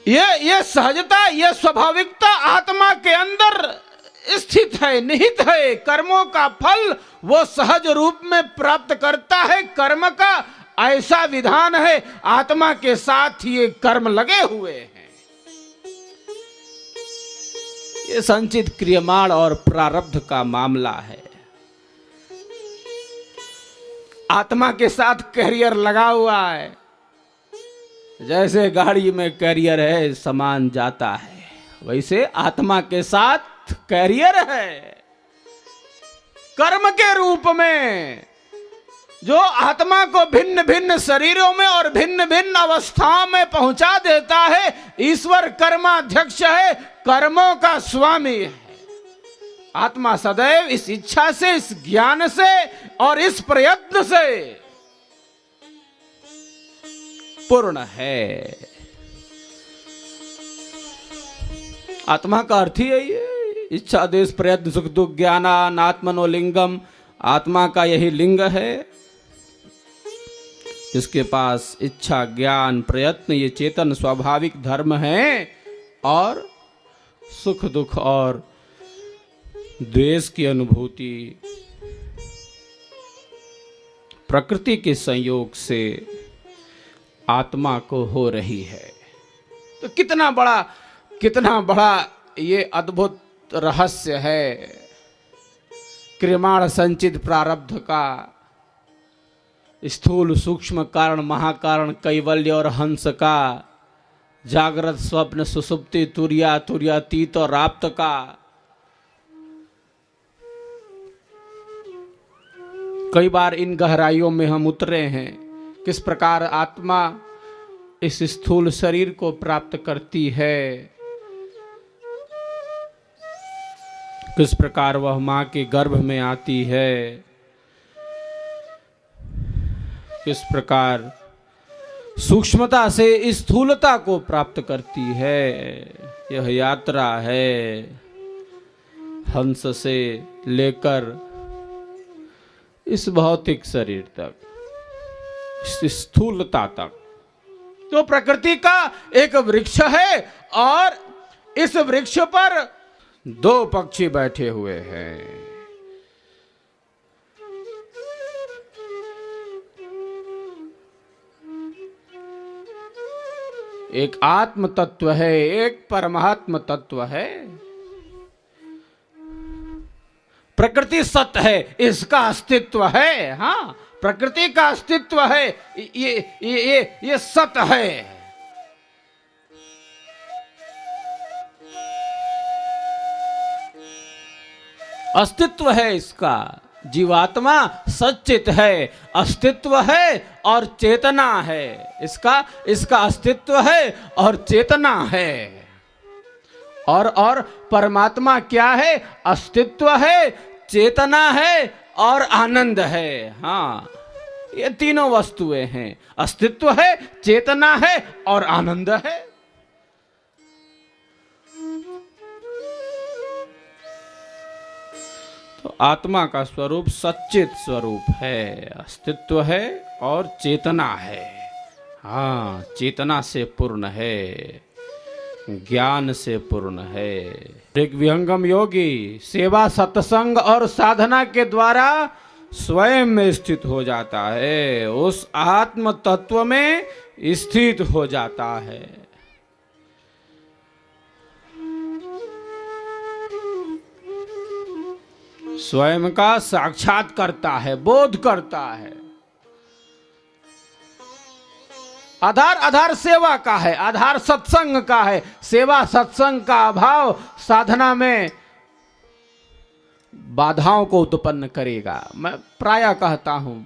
ये सहजता, ये स्वाभाविकता आत्मा के अंदर स्थित है, निहित है। कर्मों का फल वो सहज रूप में प्राप्त करता है। कर्म का ऐसा विधान है, आत्मा के साथ ये कर्म लगे हुए हैं। ये संचित क्रियमाण और प्रारब्ध का मामला है। आत्मा के साथ कैरियर लगा हुआ है। जैसे गाड़ी में कैरियर है, सामान जाता है, वैसे आत्मा के साथ कैरियर है। कर्म के रूप में जो आत्मा को भिन्न भिन्न शरीरों में और भिन्न भिन्न अवस्थाओं में पहुंचा देता है, ईश्वर कर्माध्यक्ष है, कर्मों का स्वामी है। आत्मा सदैव इस इच्छा से, इस ज्ञान से और इस प्रयत्न से पूर्ण है। आत्मा का अर्थ ही है ये इच्छा, देश, प्रयत्न, सुख दुख, ज्ञानान आत्मनो लिंगम। आत्मा का यही लिंग है, जिसके पास इच्छा, ज्ञान, प्रयत्न, ये चेतन स्वाभाविक धर्म है। और सुख दुख और द्वेष की अनुभूति प्रकृति के संयोग से आत्मा को हो रही है। तो कितना बड़ा ये अद्भुत रहस्य है क्रियमाण संचित प्रारब्ध का। स्थूल सूक्ष्म कारण, महाकारण, कैवल्य और हंस का, जागृत स्वप्न सुसुप्ति, तुर्या तुर्यातीत और राप्त का। कई बार इन गहराइयों में हम उतरे हैं, किस प्रकार आत्मा इस स्थूल शरीर को प्राप्त करती है, किस प्रकार वह मां के गर्भ में आती है, किस प्रकार सूक्ष्मता से स्थूलता को प्राप्त करती है। यह यात्रा है हंस से लेकर इस भौतिक शरीर तक, इस स्थूलता तक। तो प्रकृति का एक वृक्ष है और इस वृक्ष पर दो पक्षी बैठे हुए हैं। एक आत्म तत्व है, एक परमात्म तत्व है। प्रकृति सत्य है, इसका अस्तित्व है। हाँ, प्रकृति का अस्तित्व है, ये सत्य है। अस्तित्व है इसका। जीवात्मा सच्चित है, अस्तित्व है और चेतना है। इसका अस्तित्व है और चेतना है। और परमात्मा क्या है? अस्तित्व है, चेतना है और आनंद है। हाँ, ये तीनों वस्तुएं हैं। अस्तित्व है, चेतना है और आनंद है। तो आत्मा का स्वरूप सच्चित स्वरूप है, अस्तित्व है और चेतना है। हाँ, चेतना से पूर्ण है, ज्ञान से पूर्ण है। एक विहंगम योगी सेवा, सत्संग और साधना के द्वारा स्वयं में स्थित हो जाता है, उस आत्म तत्व में स्थित हो जाता है। स्वयं का साक्षात करता है, बोध करता है। आधार सेवा का है, आधार सत्संग का है। सेवा सत्संग का अभाव साधना में बाधाओं को उत्पन्न करेगा। मैं प्रायः कहता हूं,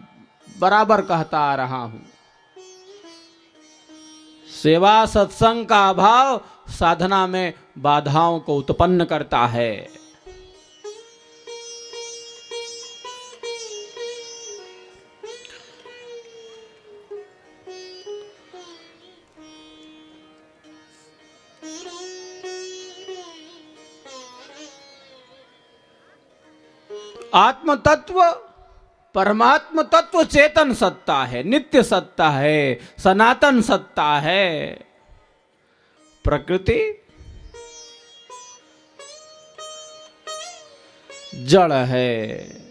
बराबर कहता आ रहा हूं, सेवा सत्संग का अभाव साधना में बाधाओं को उत्पन्न करता है। आत्म तत्व, परमात्म तत्व चेतन सत्ता है, नित्य सत्ता है, सनातन सत्ता है। प्रकृति जड़ है।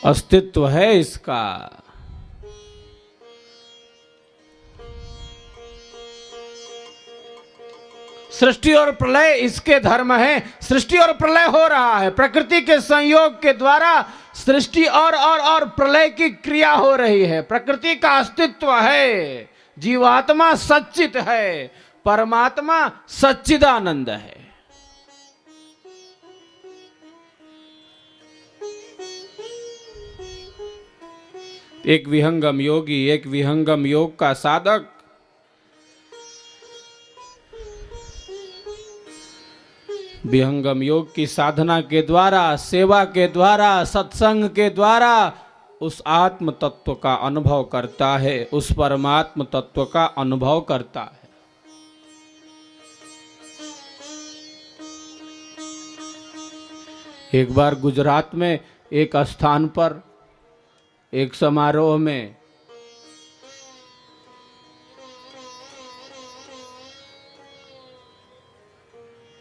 अस्तित्व है इसका। सृष्टि और प्रलय इसके धर्म है। सृष्टि और प्रलय हो रहा है, प्रकृति के संयोग के द्वारा सृष्टि और प्रलय की क्रिया हो रही है। प्रकृति का अस्तित्व है, जीवात्मा सच्चित है, परमात्मा सच्चिदानंद है। एक विहंगम योगी, एक विहंगम योग का साधक विहंगम योग की साधना के द्वारा, सेवा के द्वारा, सत्संग के द्वारा उस आत्म तत्व का अनुभव करता है, उस परमात्म तत्व का अनुभव करता है। एक बार गुजरात में एक स्थान पर एक समारोह में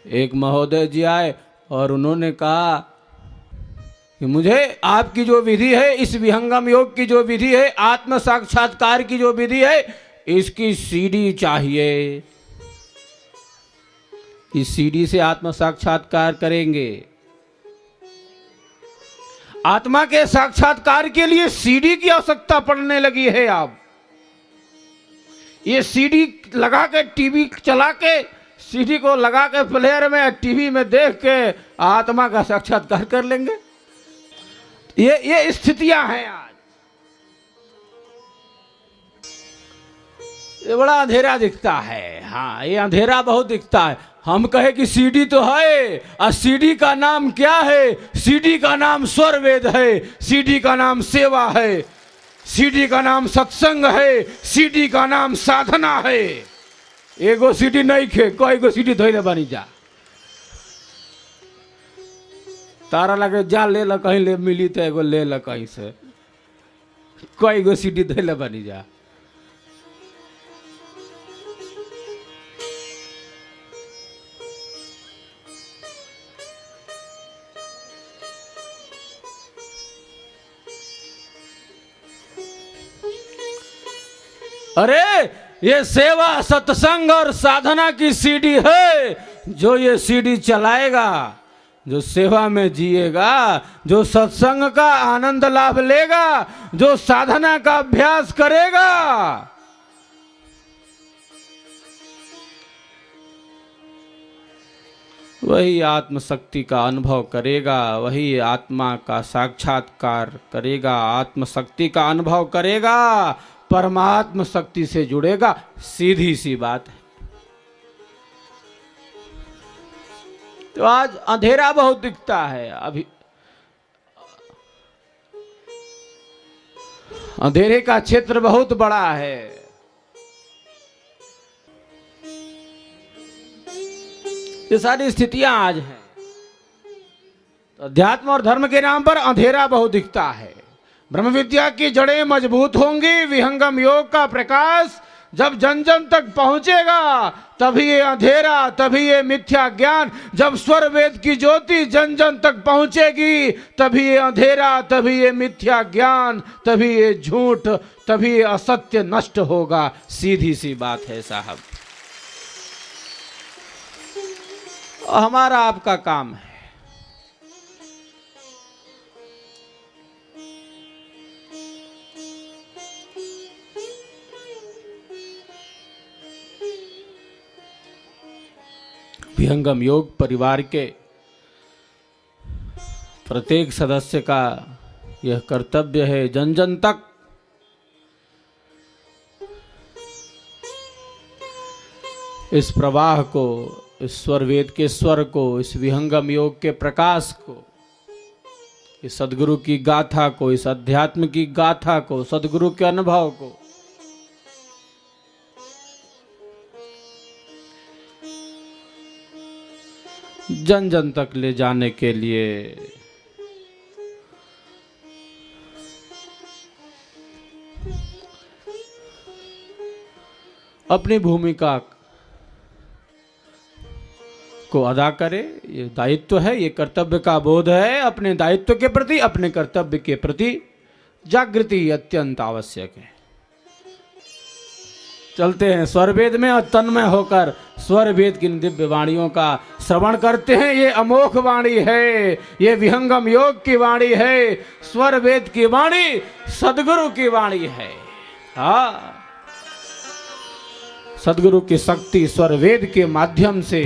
एक महोदय जी आए और उन्होंने कहा कि मुझे आपकी जो विधि है, इस विहंगम योग की जो विधि है, आत्म साक्षात्कार की जो विधि है, इसकी सीडी चाहिए। इस सीडी से आत्म साक्षात्कार करेंगे। आत्मा के साक्षात्कार के लिए सीडी की आवश्यकता पड़ने लगी है। आप ये सीडी लगा के, टीवी चला के, सीडी को लगा के प्लेयर में, टीवी में देख के आत्मा का साक्षात्कार कर लेंगे। ये स्थितियां हैं आज। ये बड़ा अंधेरा दिखता है। हाँ, ये अंधेरा बहुत दिखता है। हम कहे कि सीडी तो है, और सीडी का नाम क्या है? सीडी का नाम स्वर वेद है, सीडी का नाम सेवा है, सीडी का नाम सत्संग है, सीडी का नाम साधना है। एगो सीडी नहीं खे, कई गो सीडी धोइले बनी जा। तारा लगे जा ले ला, कहीं ले मिली तो एगो ले ला कहीं से, कई गो सीडी धोइले बनी जा। अरे ये सेवा सत्संग और साधना की सीडी है। जो ये सीडी चलाएगा, जो सेवा में जिएगा, जो सत्संग का आनंद लाभ लेगा, जो साधना का अभ्यास करेगा, वही आत्मशक्ति का अनुभव करेगा, वही आत्मा का साक्षात्कार करेगा, आत्मशक्ति का अनुभव करेगा, परमात्म शक्ति से जुड़ेगा। सीधी सी बात है। तो आज अंधेरा बहुत दिखता है, अभी अंधेरे का क्षेत्र बहुत बड़ा है। ये सारी स्थितियां आज हैं। तो अध्यात्म और धर्म के नाम पर अंधेरा बहुत दिखता है। ब्रह्म विद्या की जड़ें मजबूत होंगी, विहंगम योग का प्रकाश जब जन जन तक पहुंचेगा, तभी ये अंधेरा, तभी ये मिथ्या ज्ञान, जब स्वर वेद की ज्योति जन जन तक पहुंचेगी, तभी ये अंधेरा, तभी ये मिथ्या ज्ञान, तभी ये झूठ, तभी ये असत्य नष्ट होगा। सीधी सी बात है साहब। हमारा आपका काम है विहंगम योग परिवार के प्रत्येक सदस्य का यह कर्तव्य है जन जन तक इस प्रवाह को, इस स्वर वेद के स्वर को, इस विहंगम योग के प्रकाश को, इस सदगुरु की गाथा को, इस अध्यात्म की गाथा को, सदगुरु के अनुभव को जन जन तक ले जाने के लिए अपनी भूमिका को अदा करे। ये दायित्व है, ये कर्तव्य का बोध है। अपने दायित्व के प्रति, अपने कर्तव्य के प्रति जागृति अत्यंत आवश्यक है। चलते हैं स्वर वेद में और तन्मय होकर स्वर वेद की दिव्य वाणियों का श्रवण करते हैं। ये अमोघ वाणी है, ये विहंगम योग की वाणी है, स्वर वेद की वाणी सदगुरु की वाणी है। हाँ, सदगुरु की शक्ति स्वर वेद के माध्यम से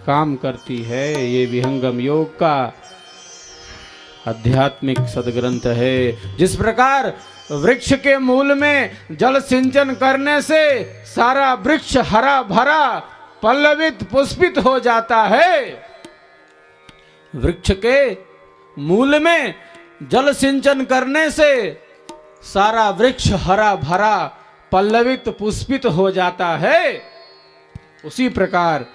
काम करती है। ये विहंगम योग का आध्यात्मिक सदग्रंथ है। जिस प्रकार वृक्ष के मूल में जल सिंचन करने से सारा वृक्ष हरा भरा पल्लवित पुष्पित हो जाता है, वृक्ष के मूल में जल सिंचन करने से सारा वृक्ष हरा भरा पल्लवित पुष्पित हो जाता है, उसी प्रकार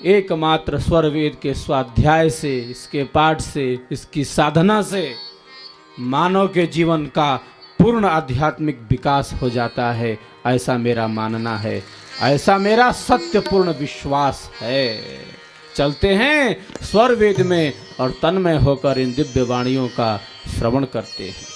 एकमात्र स्वर वेद के स्वाध्याय से, इसके पाठ से, इसकी साधना से मानव के जीवन का पूर्ण आध्यात्मिक विकास हो जाता है। ऐसा मेरा मानना है, ऐसा मेरा सत्यपूर्ण विश्वास है। चलते हैं स्वर वेद में और तन्मय होकर इन दिव्य वाणियों का श्रवण करते हैं।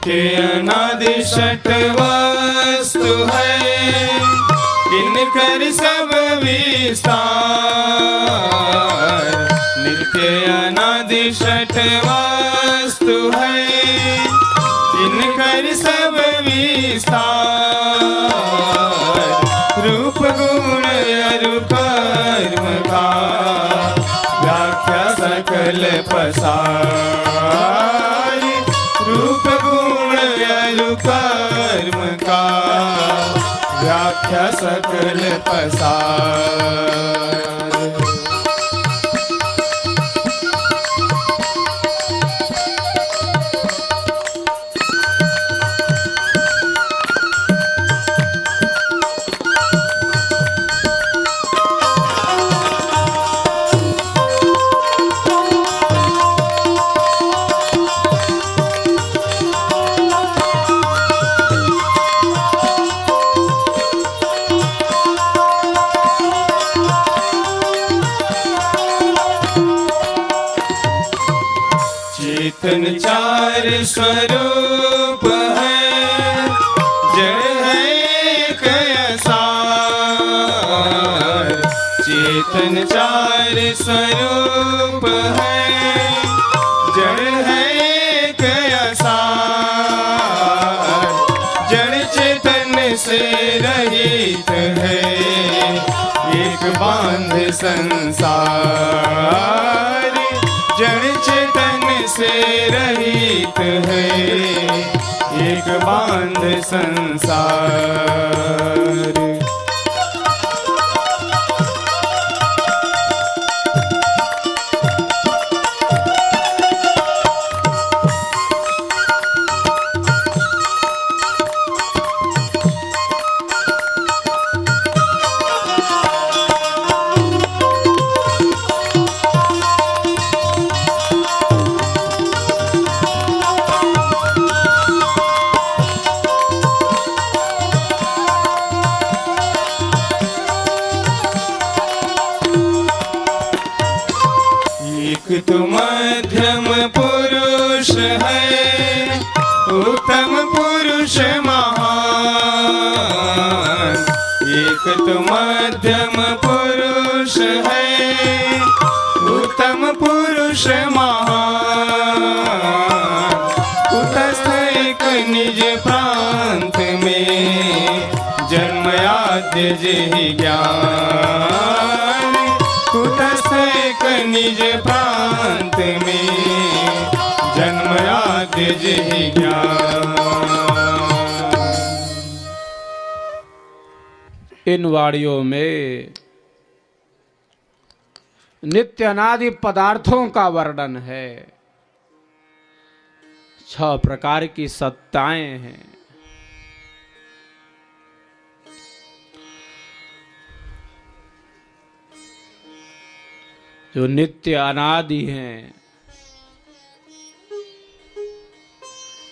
अनादि षट वस्तु है, इनकर सब विस्तार। नित्य अनादि षट वस्तु है, इनकर सब विस्तार। रूप गुण अरु कर्म का व्याख्या सकल पसार। रूप गुण अरु कर्म का व्याख्या सकल पसार। चेतन चार स्वरूप है, जड़ है एक असार। चेतन चार स्वरूप है, जड़ है एक असार। जड़ चेतन से रहित है, एक बांध संसार। जड़ चेतन से रहित है, एक बांध संसार। तो मध्यम पुरुष है, उत्तम पुरुष महान। एक तो मध्यम पुरुष है, उत्तम पुरुष महान। कुटस्थ एक निज प्रांत में, जन्म आद्य जेहि ज्ञान। कुटस्थ एक निज प्रांत में, जन्म आद्य जेहि ज्ञान। इन वाणियों में नित्य अनादि पदार्थों का वर्णन है। 6 प्रकार की सत्ताएं हैं। जो नित्य अनादि हैं।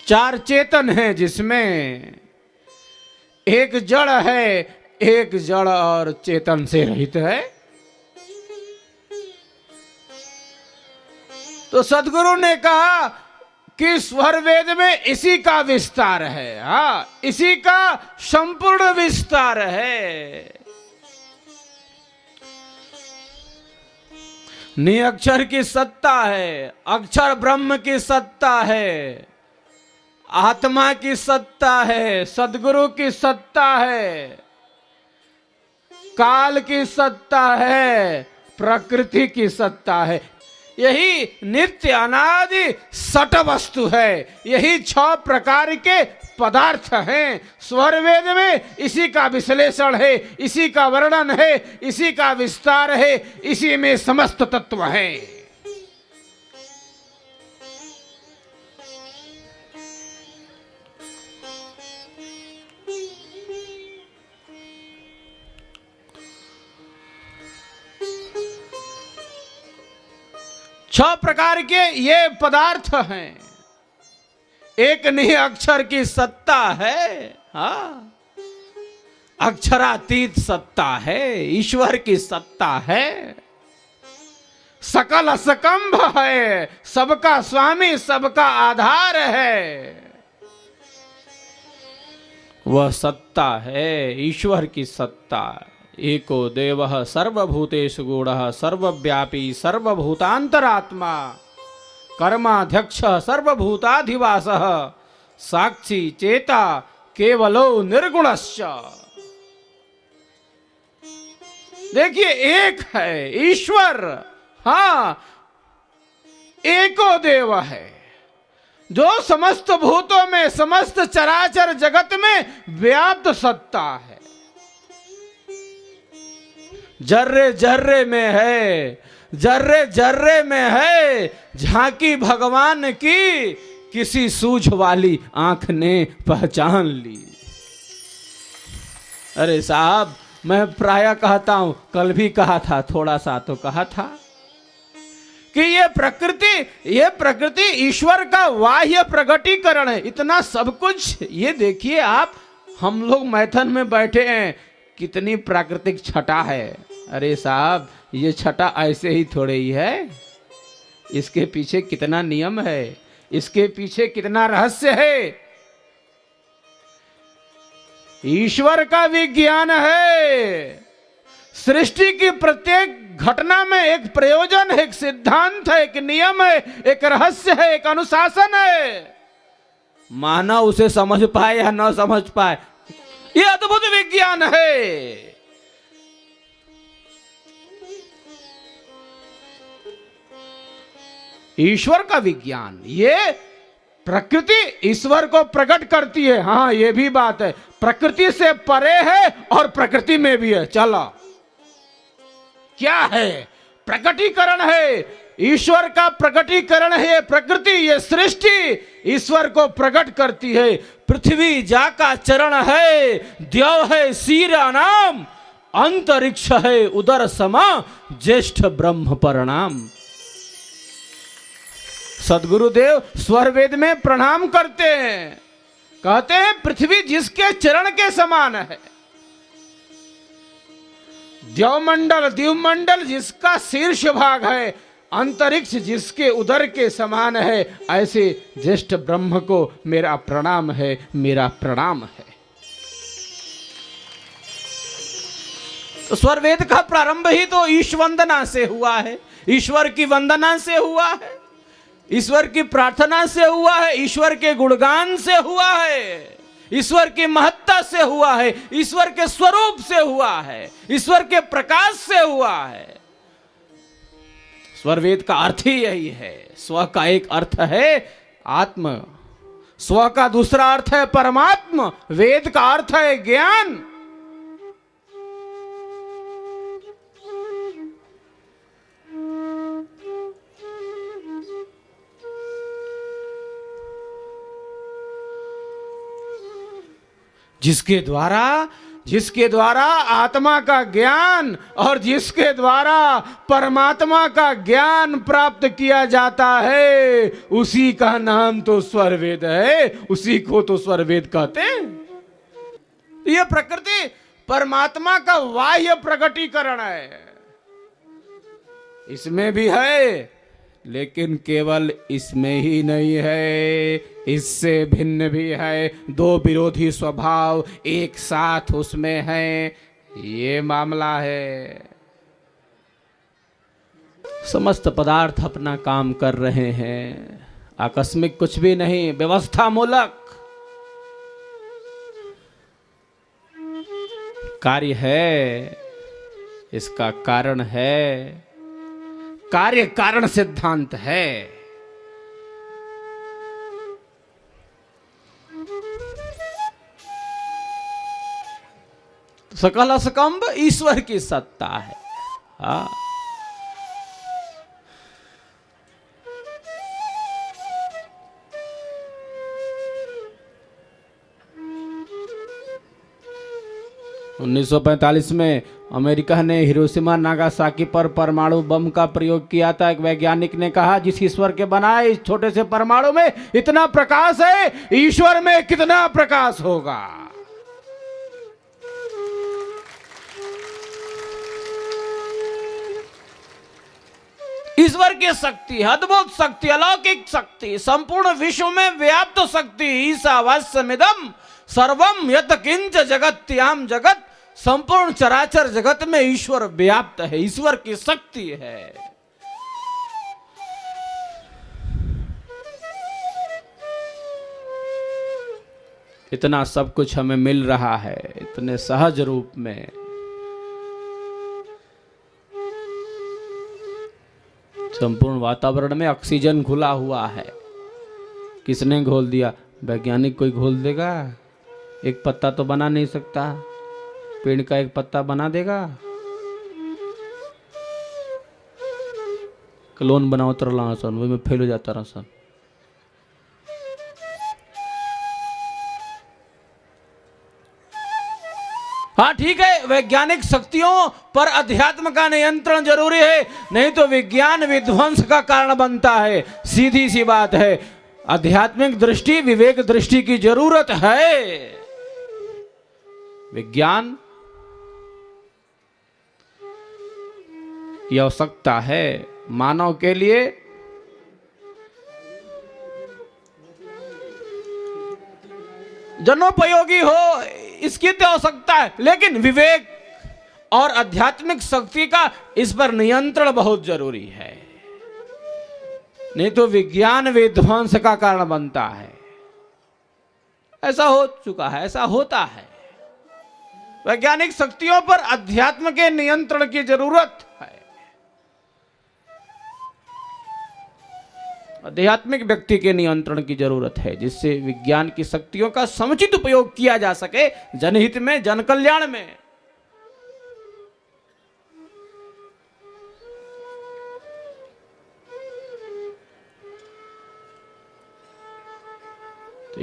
4 चेतन हैं, जिसमें एक जड़ है, एक जड़ और चेतन से रहित है। तो सदगुरु ने कहा कि स्वर वेद में इसी का विस्तार है। हाँ, इसी का संपूर्ण विस्तार है। निअक्षर की सत्ता है, अक्षर ब्रह्म की सत्ता है, आत्मा की सत्ता है, सदगुरु की सत्ता है, काल की सत्ता है, प्रकृति की सत्ता है। यही नित्य अनादि सट वस्तु है। यही 6 प्रकार के पदार्थ हैं। स्वर वेद में इसी का विश्लेषण है, इसी का वर्णन है, इसी का विस्तार है, इसी में समस्त तत्व है। छह प्रकार के ये पदार्थ हैं। एक नहीं अक्षर की सत्ता है। हाँ, अक्षरातीत सत्ता है, ईश्वर की सत्ता है। सकल असकंभ है, सबका स्वामी, सबका आधार है। वह सत्ता है, ईश्वर की सत्ता। एको देवः सर्वभूतेषु गूढ़ः सर्वव्यापी सर्वभूतांतरात्मा कर्माध्यक्ष सर्वभूताधिवासः साक्षी चेता केवलो निर्गुणश्च। देखिए, एक है ईश्वर। हाँ, एको देव है जो समस्त भूतों में, समस्त चराचर जगत में व्याप्त सत्ता है। जर्रे जर्रे में है, जर्रे जर्रे में है झांकी भगवान की, किसी सूझ वाली आंख ने पहचान ली। अरे साहब, मैं प्रायः कहता हूं, कल भी कहा था, थोड़ा सा तो कहा था कि ये प्रकृति ईश्वर का बाह्य प्रगटीकरण है। इतना सब कुछ ये देखिए आप, हम लोग मैथन में बैठे हैं, कितनी प्राकृतिक छटा है। अरे साहब, ये छटा ऐसे ही थोड़े ही है, इसके पीछे कितना नियम है। इसके पीछे कितना रहस्य है। ईश्वर का विज्ञान है। सृष्टि की प्रत्येक घटना में एक प्रयोजन है, एक सिद्धांत है, एक नियम है, एक रहस्य है, एक अनुशासन है। मानव उसे समझ पाए या न समझ पाए, यह अद्भुत विज्ञान है। ईश्वर का विज्ञान, ये प्रकृति ईश्वर को प्रकट करती है। हाँ, ये भी बात है, प्रकृति से परे है और प्रकृति में भी है। चलो, क्या है? प्रकटीकरण है, ईश्वर का प्रकटीकरण है। ये प्रकृति, ये सृष्टि ईश्वर को प्रकट करती है। पृथ्वी जा का चरण है, द्यव है सीरा नाम, अंतरिक्ष है उदर समा, ज्येष्ठ ब्रह्म प्रणाम। सदगुरुदेव स्वर वेद में प्रणाम करते हैं, कहते हैं पृथ्वी जिसके चरण के समान है, द्यौमंडल द्युमंडल जिसका शीर्ष भाग है, अंतरिक्ष जिसके उदर के समान है, ऐसे ज्येष्ठ ब्रह्म को मेरा प्रणाम है, मेरा प्रणाम है। तो स्वर वेद का प्रारंभ ही तो ईश वंदना से हुआ है, ईश्वर की वंदना से हुआ है, ईश्वर की प्रार्थना से हुआ है, ईश्वर के गुणगान से हुआ है, ईश्वर की महत्ता से हुआ है, ईश्वर के स्वरूप से हुआ है, ईश्वर के प्रकाश से हुआ है। स्वर वेद का अर्थ ही यही है। स्व का एक अर्थ है आत्म, स्व का दूसरा अर्थ है परमात्मा, वेद का अर्थ है ज्ञान। जिसके द्वारा आत्मा का ज्ञान और जिसके द्वारा परमात्मा का ज्ञान प्राप्त किया जाता है, उसी का नाम तो स्वर वेद है, उसी को तो स्वर वेद कहते हैं। यह प्रकृति परमात्मा का बाह्य प्रकटीकरण है। इसमें भी है, लेकिन केवल इसमें ही नहीं है, इससे भिन्न भी है। दो विरोधी स्वभाव एक साथ उसमें हैं, ये मामला है। समस्त पदार्थ अपना काम कर रहे हैं, आकस्मिक कुछ भी नहीं, व्यवस्था मूलक कार्य है, इसका कारण है, कार्य कारण सिद्धांत है। सकल असकंब ईश्वर की सत्ता है। हाँ, उन्नीस 1945 में अमेरिका ने हिरोशिमा नागासाकी पर परमाणु बम का प्रयोग किया था। एक वैज्ञानिक ने कहा, जिस ईश्वर के बनाए इस छोटे से परमाणु में इतना प्रकाश है, ईश्वर में कितना प्रकाश होगा। ईश्वर की शक्ति, अद्भुत शक्ति, अलौकिक शक्ति, संपूर्ण विश्व में व्याप्त शक्ति। ईशावास्यमिदं सर्वम यत किंच जगत्याम जगत, संपूर्ण चराचर जगत में ईश्वर व्याप्त है, ईश्वर की शक्ति है। इतना सब कुछ हमें मिल रहा है इतने सहज रूप में। संपूर्ण वातावरण में ऑक्सीजन घुला हुआ है। किसने घोल दिया? वैज्ञानिक कोई घोल देगा? एक पत्ता तो बना नहीं सकता, पेड़ का एक पत्ता बना देगा? क्लोन बनाओ तरला सन, वो में फेल हो जाता रहा सन। हाँ ठीक है, वैज्ञानिक शक्तियों पर अध्यात्म का नियंत्रण जरूरी है, नहीं तो विज्ञान विध्वंस का कारण बनता है। सीधी सी बात है, आध्यात्मिक दृष्टि, विवेक दृष्टि की जरूरत है। विज्ञान की आवश्यकता है मानव के लिए। जनोपयोगी हो, इसकी तो आवश्यकता है, लेकिन विवेक और आध्यात्मिक शक्ति का इस पर नियंत्रण बहुत जरूरी है, नहीं तो विज्ञान विध्वंस का कारण बनता है। ऐसा हो चुका है, ऐसा होता है। वैज्ञानिक शक्तियों पर अध्यात्म के नियंत्रण की जरूरत है। आध्यात्मिक व्यक्ति के नियंत्रण की जरूरत है, जिससे विज्ञान की शक्तियों का समुचित उपयोग किया जा सके जनहित में, जन कल्याण में।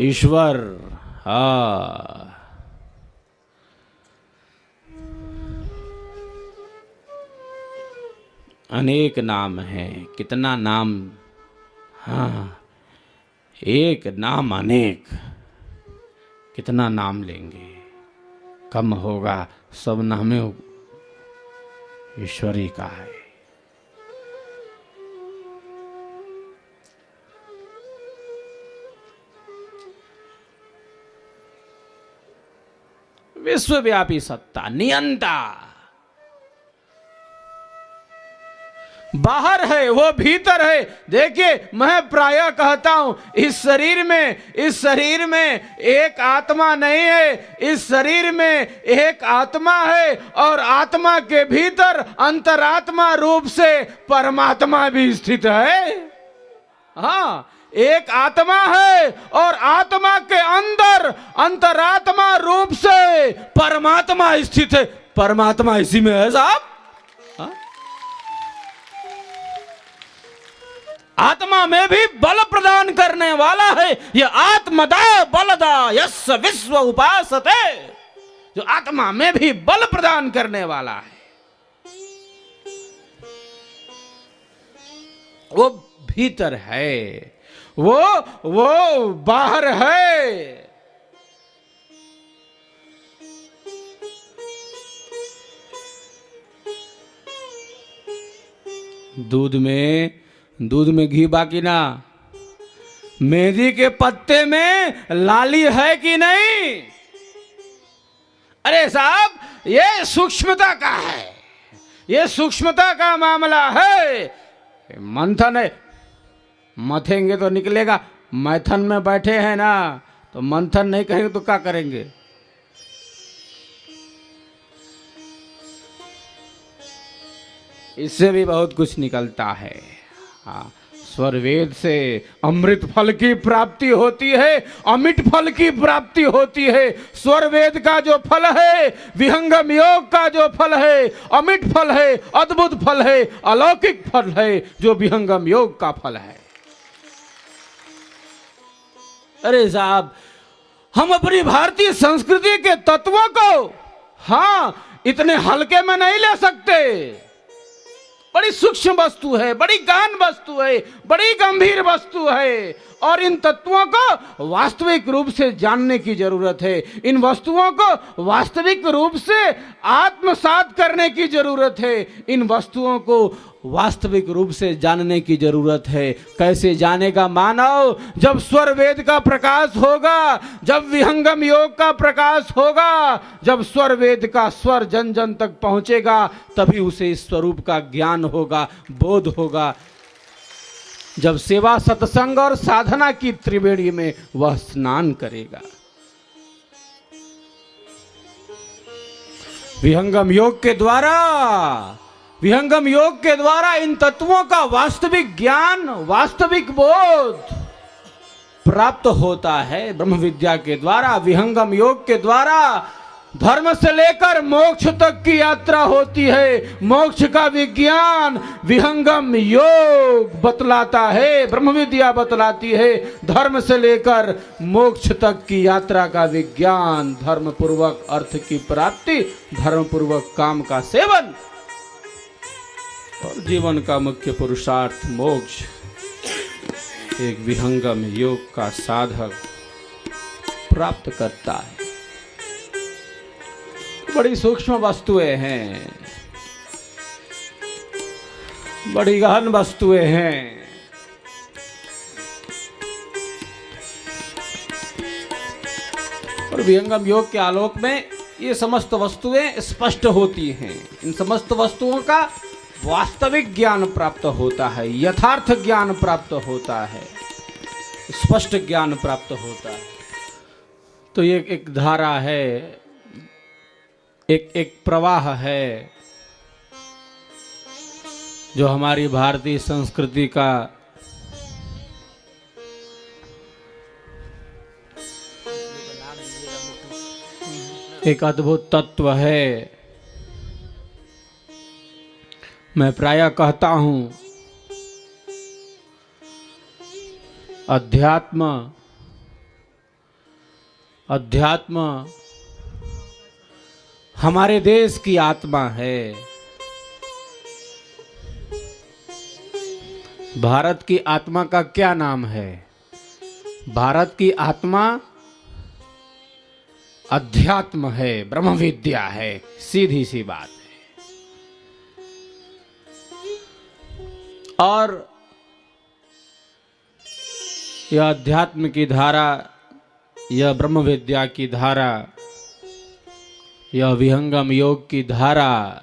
ईश्वर अनेक नाम है, कितना नाम, एक नाम अनेक, कितना नाम लेंगे, कम होगा। सब नामे ईश्वरी का है। विश्वव्यापी सत्ता, नियंता, बाहर है वो भीतर है। देखिए, मैं प्रायः कहता हूं, इस शरीर में एक आत्मा नहीं है, इस शरीर में एक आत्मा है, और आत्मा के भीतर अंतरात्मा रूप से परमात्मा भी स्थित है। हाँ, एक आत्मा है और आत्मा के अंदर अंतरात्मा रूप से परमात्मा स्थित है। परमात्मा इसी में है साहब। आत्मा में भी बल प्रदान करने वाला है। यह आत्मदा बलदा यस विश्व उपासते, जो आत्मा में भी बल प्रदान करने वाला है, वो भीतर है, वो बाहर है। दूध में घी बाकी ना, मेहंदी के पत्ते में लाली है कि नहीं? अरे साहब, ये सूक्ष्मता का है, ये सूक्ष्मता का मामला है। मंथन है, मथेंगे तो निकलेगा। मैथन में बैठे हैं ना, तो मंथन नहीं करेंगे तो क्या करेंगे? इससे भी बहुत कुछ निकलता है। हाँ, स्वर वेद से अमृत फल की प्राप्ति होती है, अमिट फल की प्राप्ति होती है। स्वर वेद का जो फल है, विहंगम योग का जो फल है, अमिट फल है, अद्भुत फल है, अलौकिक फल है, जो विहंगम योग का फल है। अरे साहब, हम अपनी भारतीय संस्कृति के तत्वों को इतने हल्के में नहीं ले सकते। बड़ी सूक्ष्म वस्तु है, बड़ी गहन वस्तु है, बड़ी गंभीर वस्तु है, और इन तत्वों को वास्तविक रूप से जानने की जरूरत है। इन वस्तुओं को वास्तविक रूप से आत्मसात करने की जरूरत है। इन वस्तुओं को वास्तविक रूप से जानने की जरूरत है। कैसे जानेगा मानव? जब स्वर वेद का प्रकाश होगा, जब विहंगम योग का प्रकाश होगा, जब स्वर वेद का स्वर जन जन तक पहुंचेगा, तभी उसे इस स्वरूप का ज्ञान होगा, बोध होगा। जब सेवा, सत्संग और साधना की त्रिवेणी में वह स्नान करेगा। विहंगम योग के द्वारा इन तत्वों का वास्तविक ज्ञान, वास्तविक बोध प्राप्त होता है। ब्रह्म विद्या के द्वारा, विहंगम योग के द्वारा धर्म से लेकर मोक्ष तक की यात्रा होती है। मोक्ष का विज्ञान विहंगम योग बतलाता है, ब्रह्म विद्या बतलाती है। धर्म से लेकर मोक्ष तक की यात्रा का विज्ञान, धर्म पूर्वक अर्थ की प्राप्ति, धर्म पूर्वक काम का सेवन, और जीवन का मुख्य पुरुषार्थ मोक्ष, एक विहंगम योग का साधक प्राप्त करता है। बड़ी सूक्ष्म वस्तुएं हैं, बड़ी गहन वस्तुएं हैं। और विहंगम योग के आलोक में ये समस्त वस्तुएं स्पष्ट होती हैं। इन समस्त वस्तुओं का वास्तविक ज्ञान प्राप्त होता है, यथार्थ ज्ञान प्राप्त होता है, स्पष्ट ज्ञान प्राप्त होता है। तो ये एक धारा है, एक प्रवाह है जो हमारी भारतीय संस्कृति का एक अद्भुत तत्व है। मैं प्रायः कहता हूं अध्यात्म हमारे देश की आत्मा है। भारत की आत्मा का क्या नाम है? भारत की आत्मा अध्यात्म है, ब्रह्म विद्या है, सीधी सी बात है। और यह अध्यात्म की धारा, यह ब्रह्म विद्या की धारा, यह विहंगम योग की धारा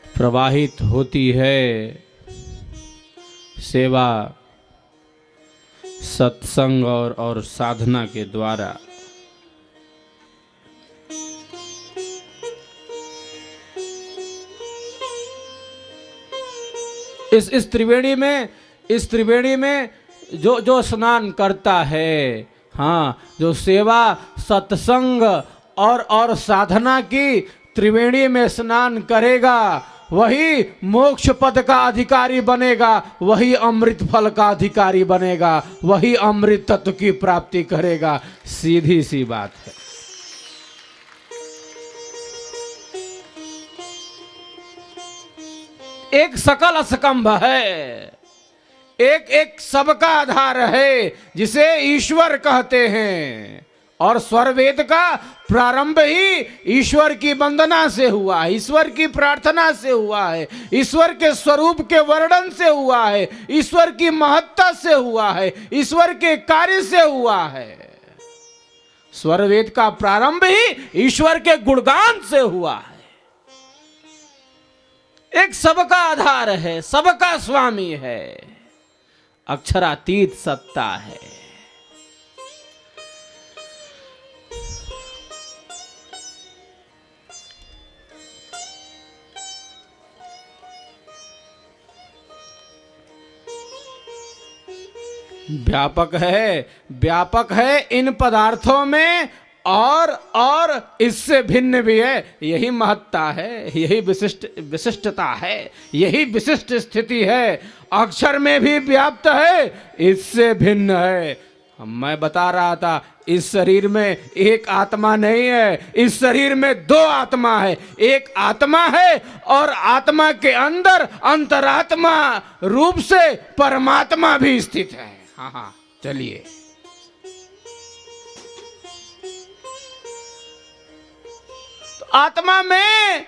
प्रवाहित होती है सेवा, सत्संग और साधना के द्वारा। इस त्रिवेणी में जो स्नान करता है, हाँ, जो सेवा, सत्संग और साधना की त्रिवेणी में स्नान करेगा, वही मोक्ष पद का अधिकारी बनेगा, वही अमृत फल का अधिकारी बनेगा, वही अमृत तत्व की प्राप्ति करेगा। सीधी सी बात है। एक सकल असकंभ है, एक सबका आधार है, जिसे ईश्वर कहते हैं। और स्वर वेद का प्रारंभ ही ईश्वर की वंदना से हुआ है, ईश्वर की प्रार्थना से हुआ है, ईश्वर के स्वरूप के वर्णन से हुआ है, ईश्वर की महत्ता से हुआ है, ईश्वर के कार्य से हुआ है। स्वर वेद का प्रारंभ ही ईश्वर के गुणगान से हुआ है। एक सबका आधार है, सबका स्वामी है, अक्षरातीत सत्ता है। व्यापक है इन पदार्थों में, और इससे भिन्न भी है। यही महत्ता है, यही विशिष्टता है, यही विशिष्ट स्थिति है। अक्षर में भी व्याप्त है, इससे भिन्न है। मैं बता रहा था, इस शरीर में एक आत्मा नहीं है, इस शरीर में दो आत्मा है। एक आत्मा है और आत्मा के अंदर अंतरात्मा रूप से परमात्मा भी स्थित है। हाँ, चलिए। तो आत्मा में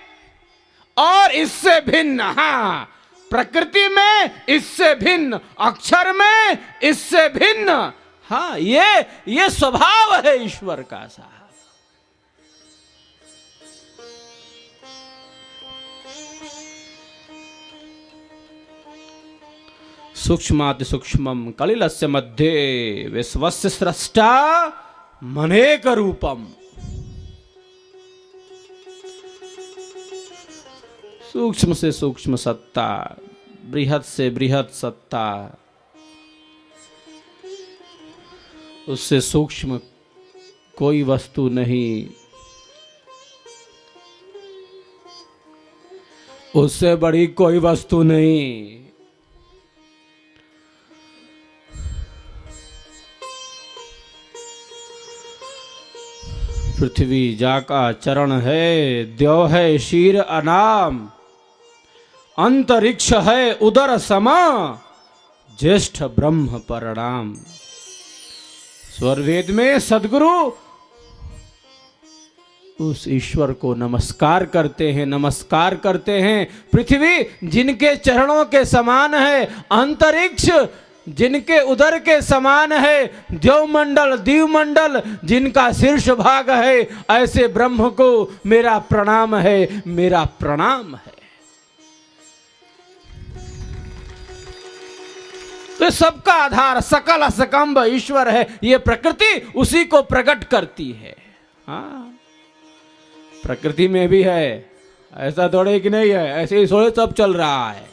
और इससे भिन्न, हाँ, प्रकृति में इससे भिन्न, अक्षर में इससे भिन्न, हाँ, ये स्वभाव है ईश्वर का साहब। सूक्ष्माति सूक्ष्मम कलिलस्य मध्ये विश्वस्य स्रष्टा मनेक रूपम। सूक्ष्म से सूक्ष्म सत्ता, बृहद से बृहद सत्ता, उससे सूक्ष्म कोई वस्तु नहीं, उससे बड़ी कोई वस्तु नहीं। पृथ्वी जाका चरण है, द्यौ है शीर अनाम, अंतरिक्ष है उदर समा, ज्येष्ठ ब्रह्म परणाम। स्वरवेद में सदगुरु उस ईश्वर को नमस्कार करते हैं। पृथ्वी जिनके चरणों के समान है, अंतरिक्ष जिनके उदर के समान है, द्यौमंडल दीवमंडल जिनका शीर्ष भाग है, ऐसे ब्रह्म को मेरा प्रणाम है, मेरा प्रणाम है। तो सबका आधार सकल असकंब ईश्वर है। ये प्रकृति उसी को प्रकट करती है। हाँ, प्रकृति में भी है, ऐसा थोड़े कि नहीं है, ऐसे ही थोड़े सब चल रहा है।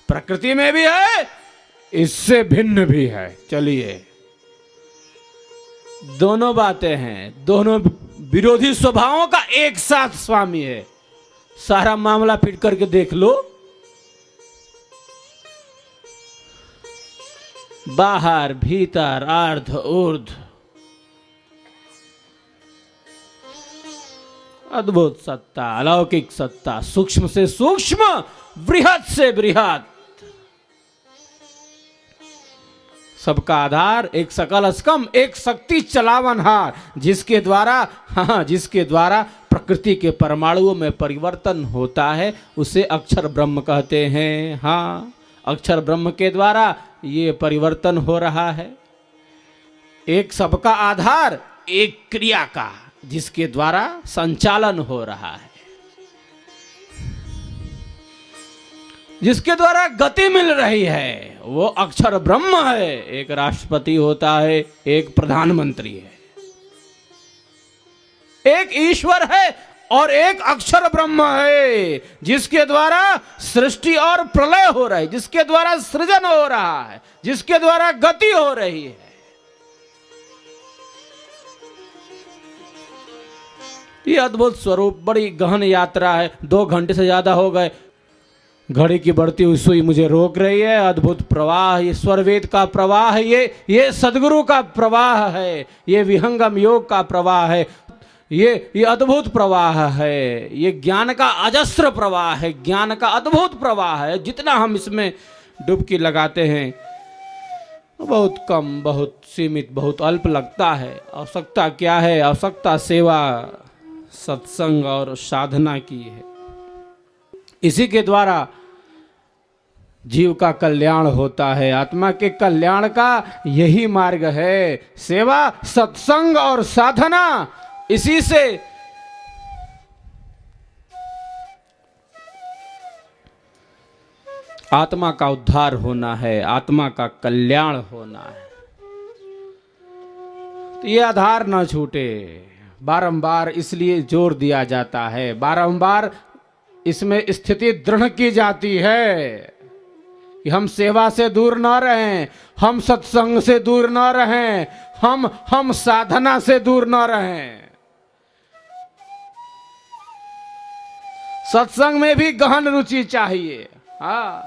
प्रकृति में भी है, इससे भिन्न भी है। चलिए, दोनों बातें हैं, दोनों विरोधी स्वभावों का एक साथ स्वामी है। सारा मामला फिट करके देख लो। बाहर भीतर अर्ध ऊर्ध, अद्भुत सत्ता, अलौकिक सत्ता, सूक्ष्म से सूक्ष्म, बृहद से बृहद, सबका आधार, एक सकल असकम, एक शक्ति चलावनहार, जिसके द्वारा प्रकृति के परमाणुओं में परिवर्तन होता है, उसे अक्षर ब्रह्म कहते हैं। हाँ, अक्षर ब्रह्म के द्वारा ये परिवर्तन हो रहा है। एक सबका आधार, एक क्रिया का, जिसके द्वारा संचालन हो रहा है, जिसके द्वारा गति मिल रही है, वो अक्षर ब्रह्म है। एक राष्ट्रपति होता है, एक प्रधानमंत्री है, एक ईश्वर है और एक अक्षर ब्रह्म है, जिसके द्वारा सृष्टि और प्रलय हो रही है, जिसके द्वारा सृजन हो रहा है, जिसके द्वारा गति हो रही है। ये अद्भुत स्वरूप, बड़ी गहन यात्रा है। 2 घंटे से ज्यादा हो गए, घड़ी की बढ़ती हुई सुई मुझे रोक रही है। अद्भुत प्रवाह, ये स्वरवेद का प्रवाह है, ये सदगुरु का प्रवाह है, ये विहंगम योग का प्रवाह है, ये अद्भुत प्रवाह है, ये ज्ञान का अजस्र प्रवाह है, ज्ञान का अद्भुत प्रवाह है। जितना हम इसमें डुबकी लगाते हैं बहुत कम, बहुत सीमित, बहुत अल्प लगता है। आवश्यकता क्या है? आवश्यकता सेवा, सत्संग और साधना की है। इसी के द्वारा जीव का कल्याण होता है। आत्मा के कल्याण का यही मार्ग है, सेवा, सत्संग और साधना। इसी से आत्मा का उद्धार होना है, आत्मा का कल्याण होना है। तो ये आधार ना छूटे, बारंबार इसलिए जोर दिया जाता है, बारंबार इसमें स्थिति दृढ़ की जाती है कि हम सेवा से दूर ना रहें, हम सत्संग से दूर ना रहें, हम साधना से दूर ना रहें। सत्संग में भी गहन रुचि चाहिए। हाँ,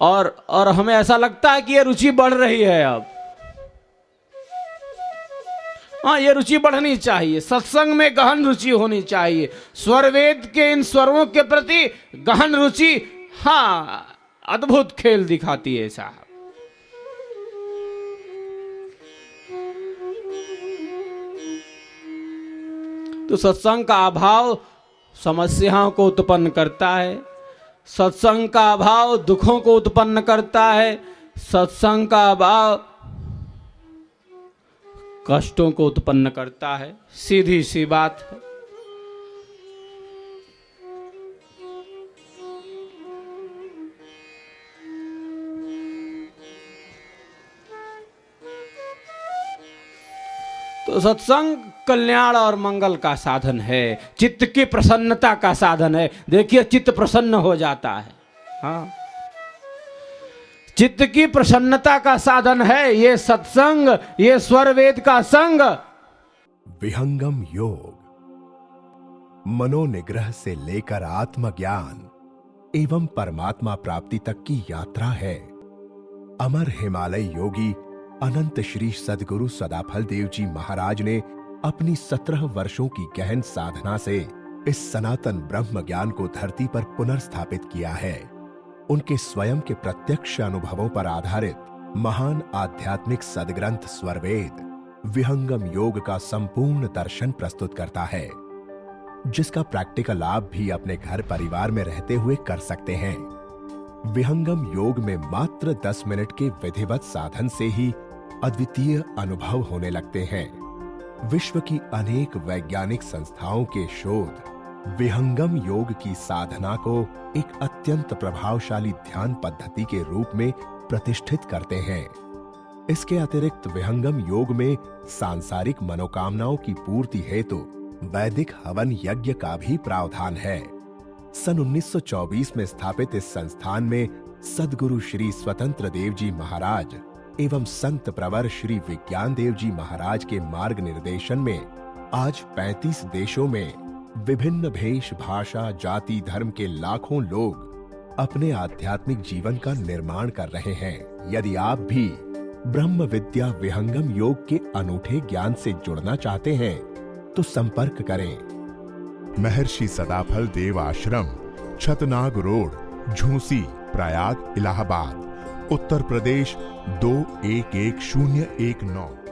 और हमें ऐसा लगता है कि ये रुचि बढ़ रही है अब। हाँ, ये रुचि बढ़नी चाहिए। सत्संग में गहन रुचि होनी चाहिए। स्वरवेद के इन स्वरों के प्रति गहन रुचि, हाँ, अद्भुत खेल दिखाती है साहब। तो सत्संग का अभाव समस्याओं को उत्पन्न करता है, सत्संग का अभाव दुखों को उत्पन्न करता है, सत्संग का अभाव कष्टों को उत्पन्न करता है। सीधी सी बात है। तो सत्संग कल्याण और मंगल का साधन है, चित्त की प्रसन्नता का साधन है। देखिए, चित्त प्रसन्न हो जाता है। हाँ, चित्त की प्रसन्नता का साधन है ये सत्संग, ये स्वरवेद का संग। विहंगम योग मनोनिग्रह से लेकर आत्मज्ञान एवं परमात्मा प्राप्ति तक की यात्रा है। अमर हिमालय योगी अनंत श्री सद्गुरु सदाफल देव जी महाराज ने अपनी 17 वर्षों की गहन साधना से इस सनातन ब्रह्म ज्ञान को धरती पर पुनर्स्थापित किया है। उनके स्वयं के प्रत्यक्ष अनुभवों पर आधारित महान आध्यात्मिक सदग्रंथ स्वरवेद विहंगम योग का संपूर्ण दर्शन प्रस्तुत करता है, जिसका प्रैक्टिकल आप भी अपने घर परिवार में रहते हुए कर सकते हैं। विहंगम योग में मात्र 10 मिनट के विधिवत साधन से ही अद्वितीय अनुभव होने लगते हैं। विश्व की अनेक वैज्ञानिक संस्थाओं के शोध विहंगम योग की साधना को एक अत्यंत प्रभावशाली ध्यान पद्धति के रूप में प्रतिष्ठित करते हैं। इसके अतिरिक्त विहंगम योग में सांसारिक मनोकामनाओं की पूर्ति हेतु वैदिक हवन यज्ञ का भी प्रावधान है। सन 1924 में स्थापित इस संस्थान में सद्गुरु श्री स्वतंत्र देव जी महाराज एवं संत प्रवर श्री विज्ञान देव जी महाराज के मार्ग निर्देशन में आज 35 देशों में विभिन्न भेष, भाषा, जाति, धर्म के लाखों लोग अपने आध्यात्मिक जीवन का निर्माण कर रहे हैं। यदि आप भी ब्रह्म विद्या विहंगम योग के अनूठे ज्ञान से जुड़ना चाहते हैं तो संपर्क करें। महर्षि सदाफल देव आश्रम, छतनाग रोड, झूसी, प्रयाग, इलाहाबाद, उत्तर प्रदेश 211019।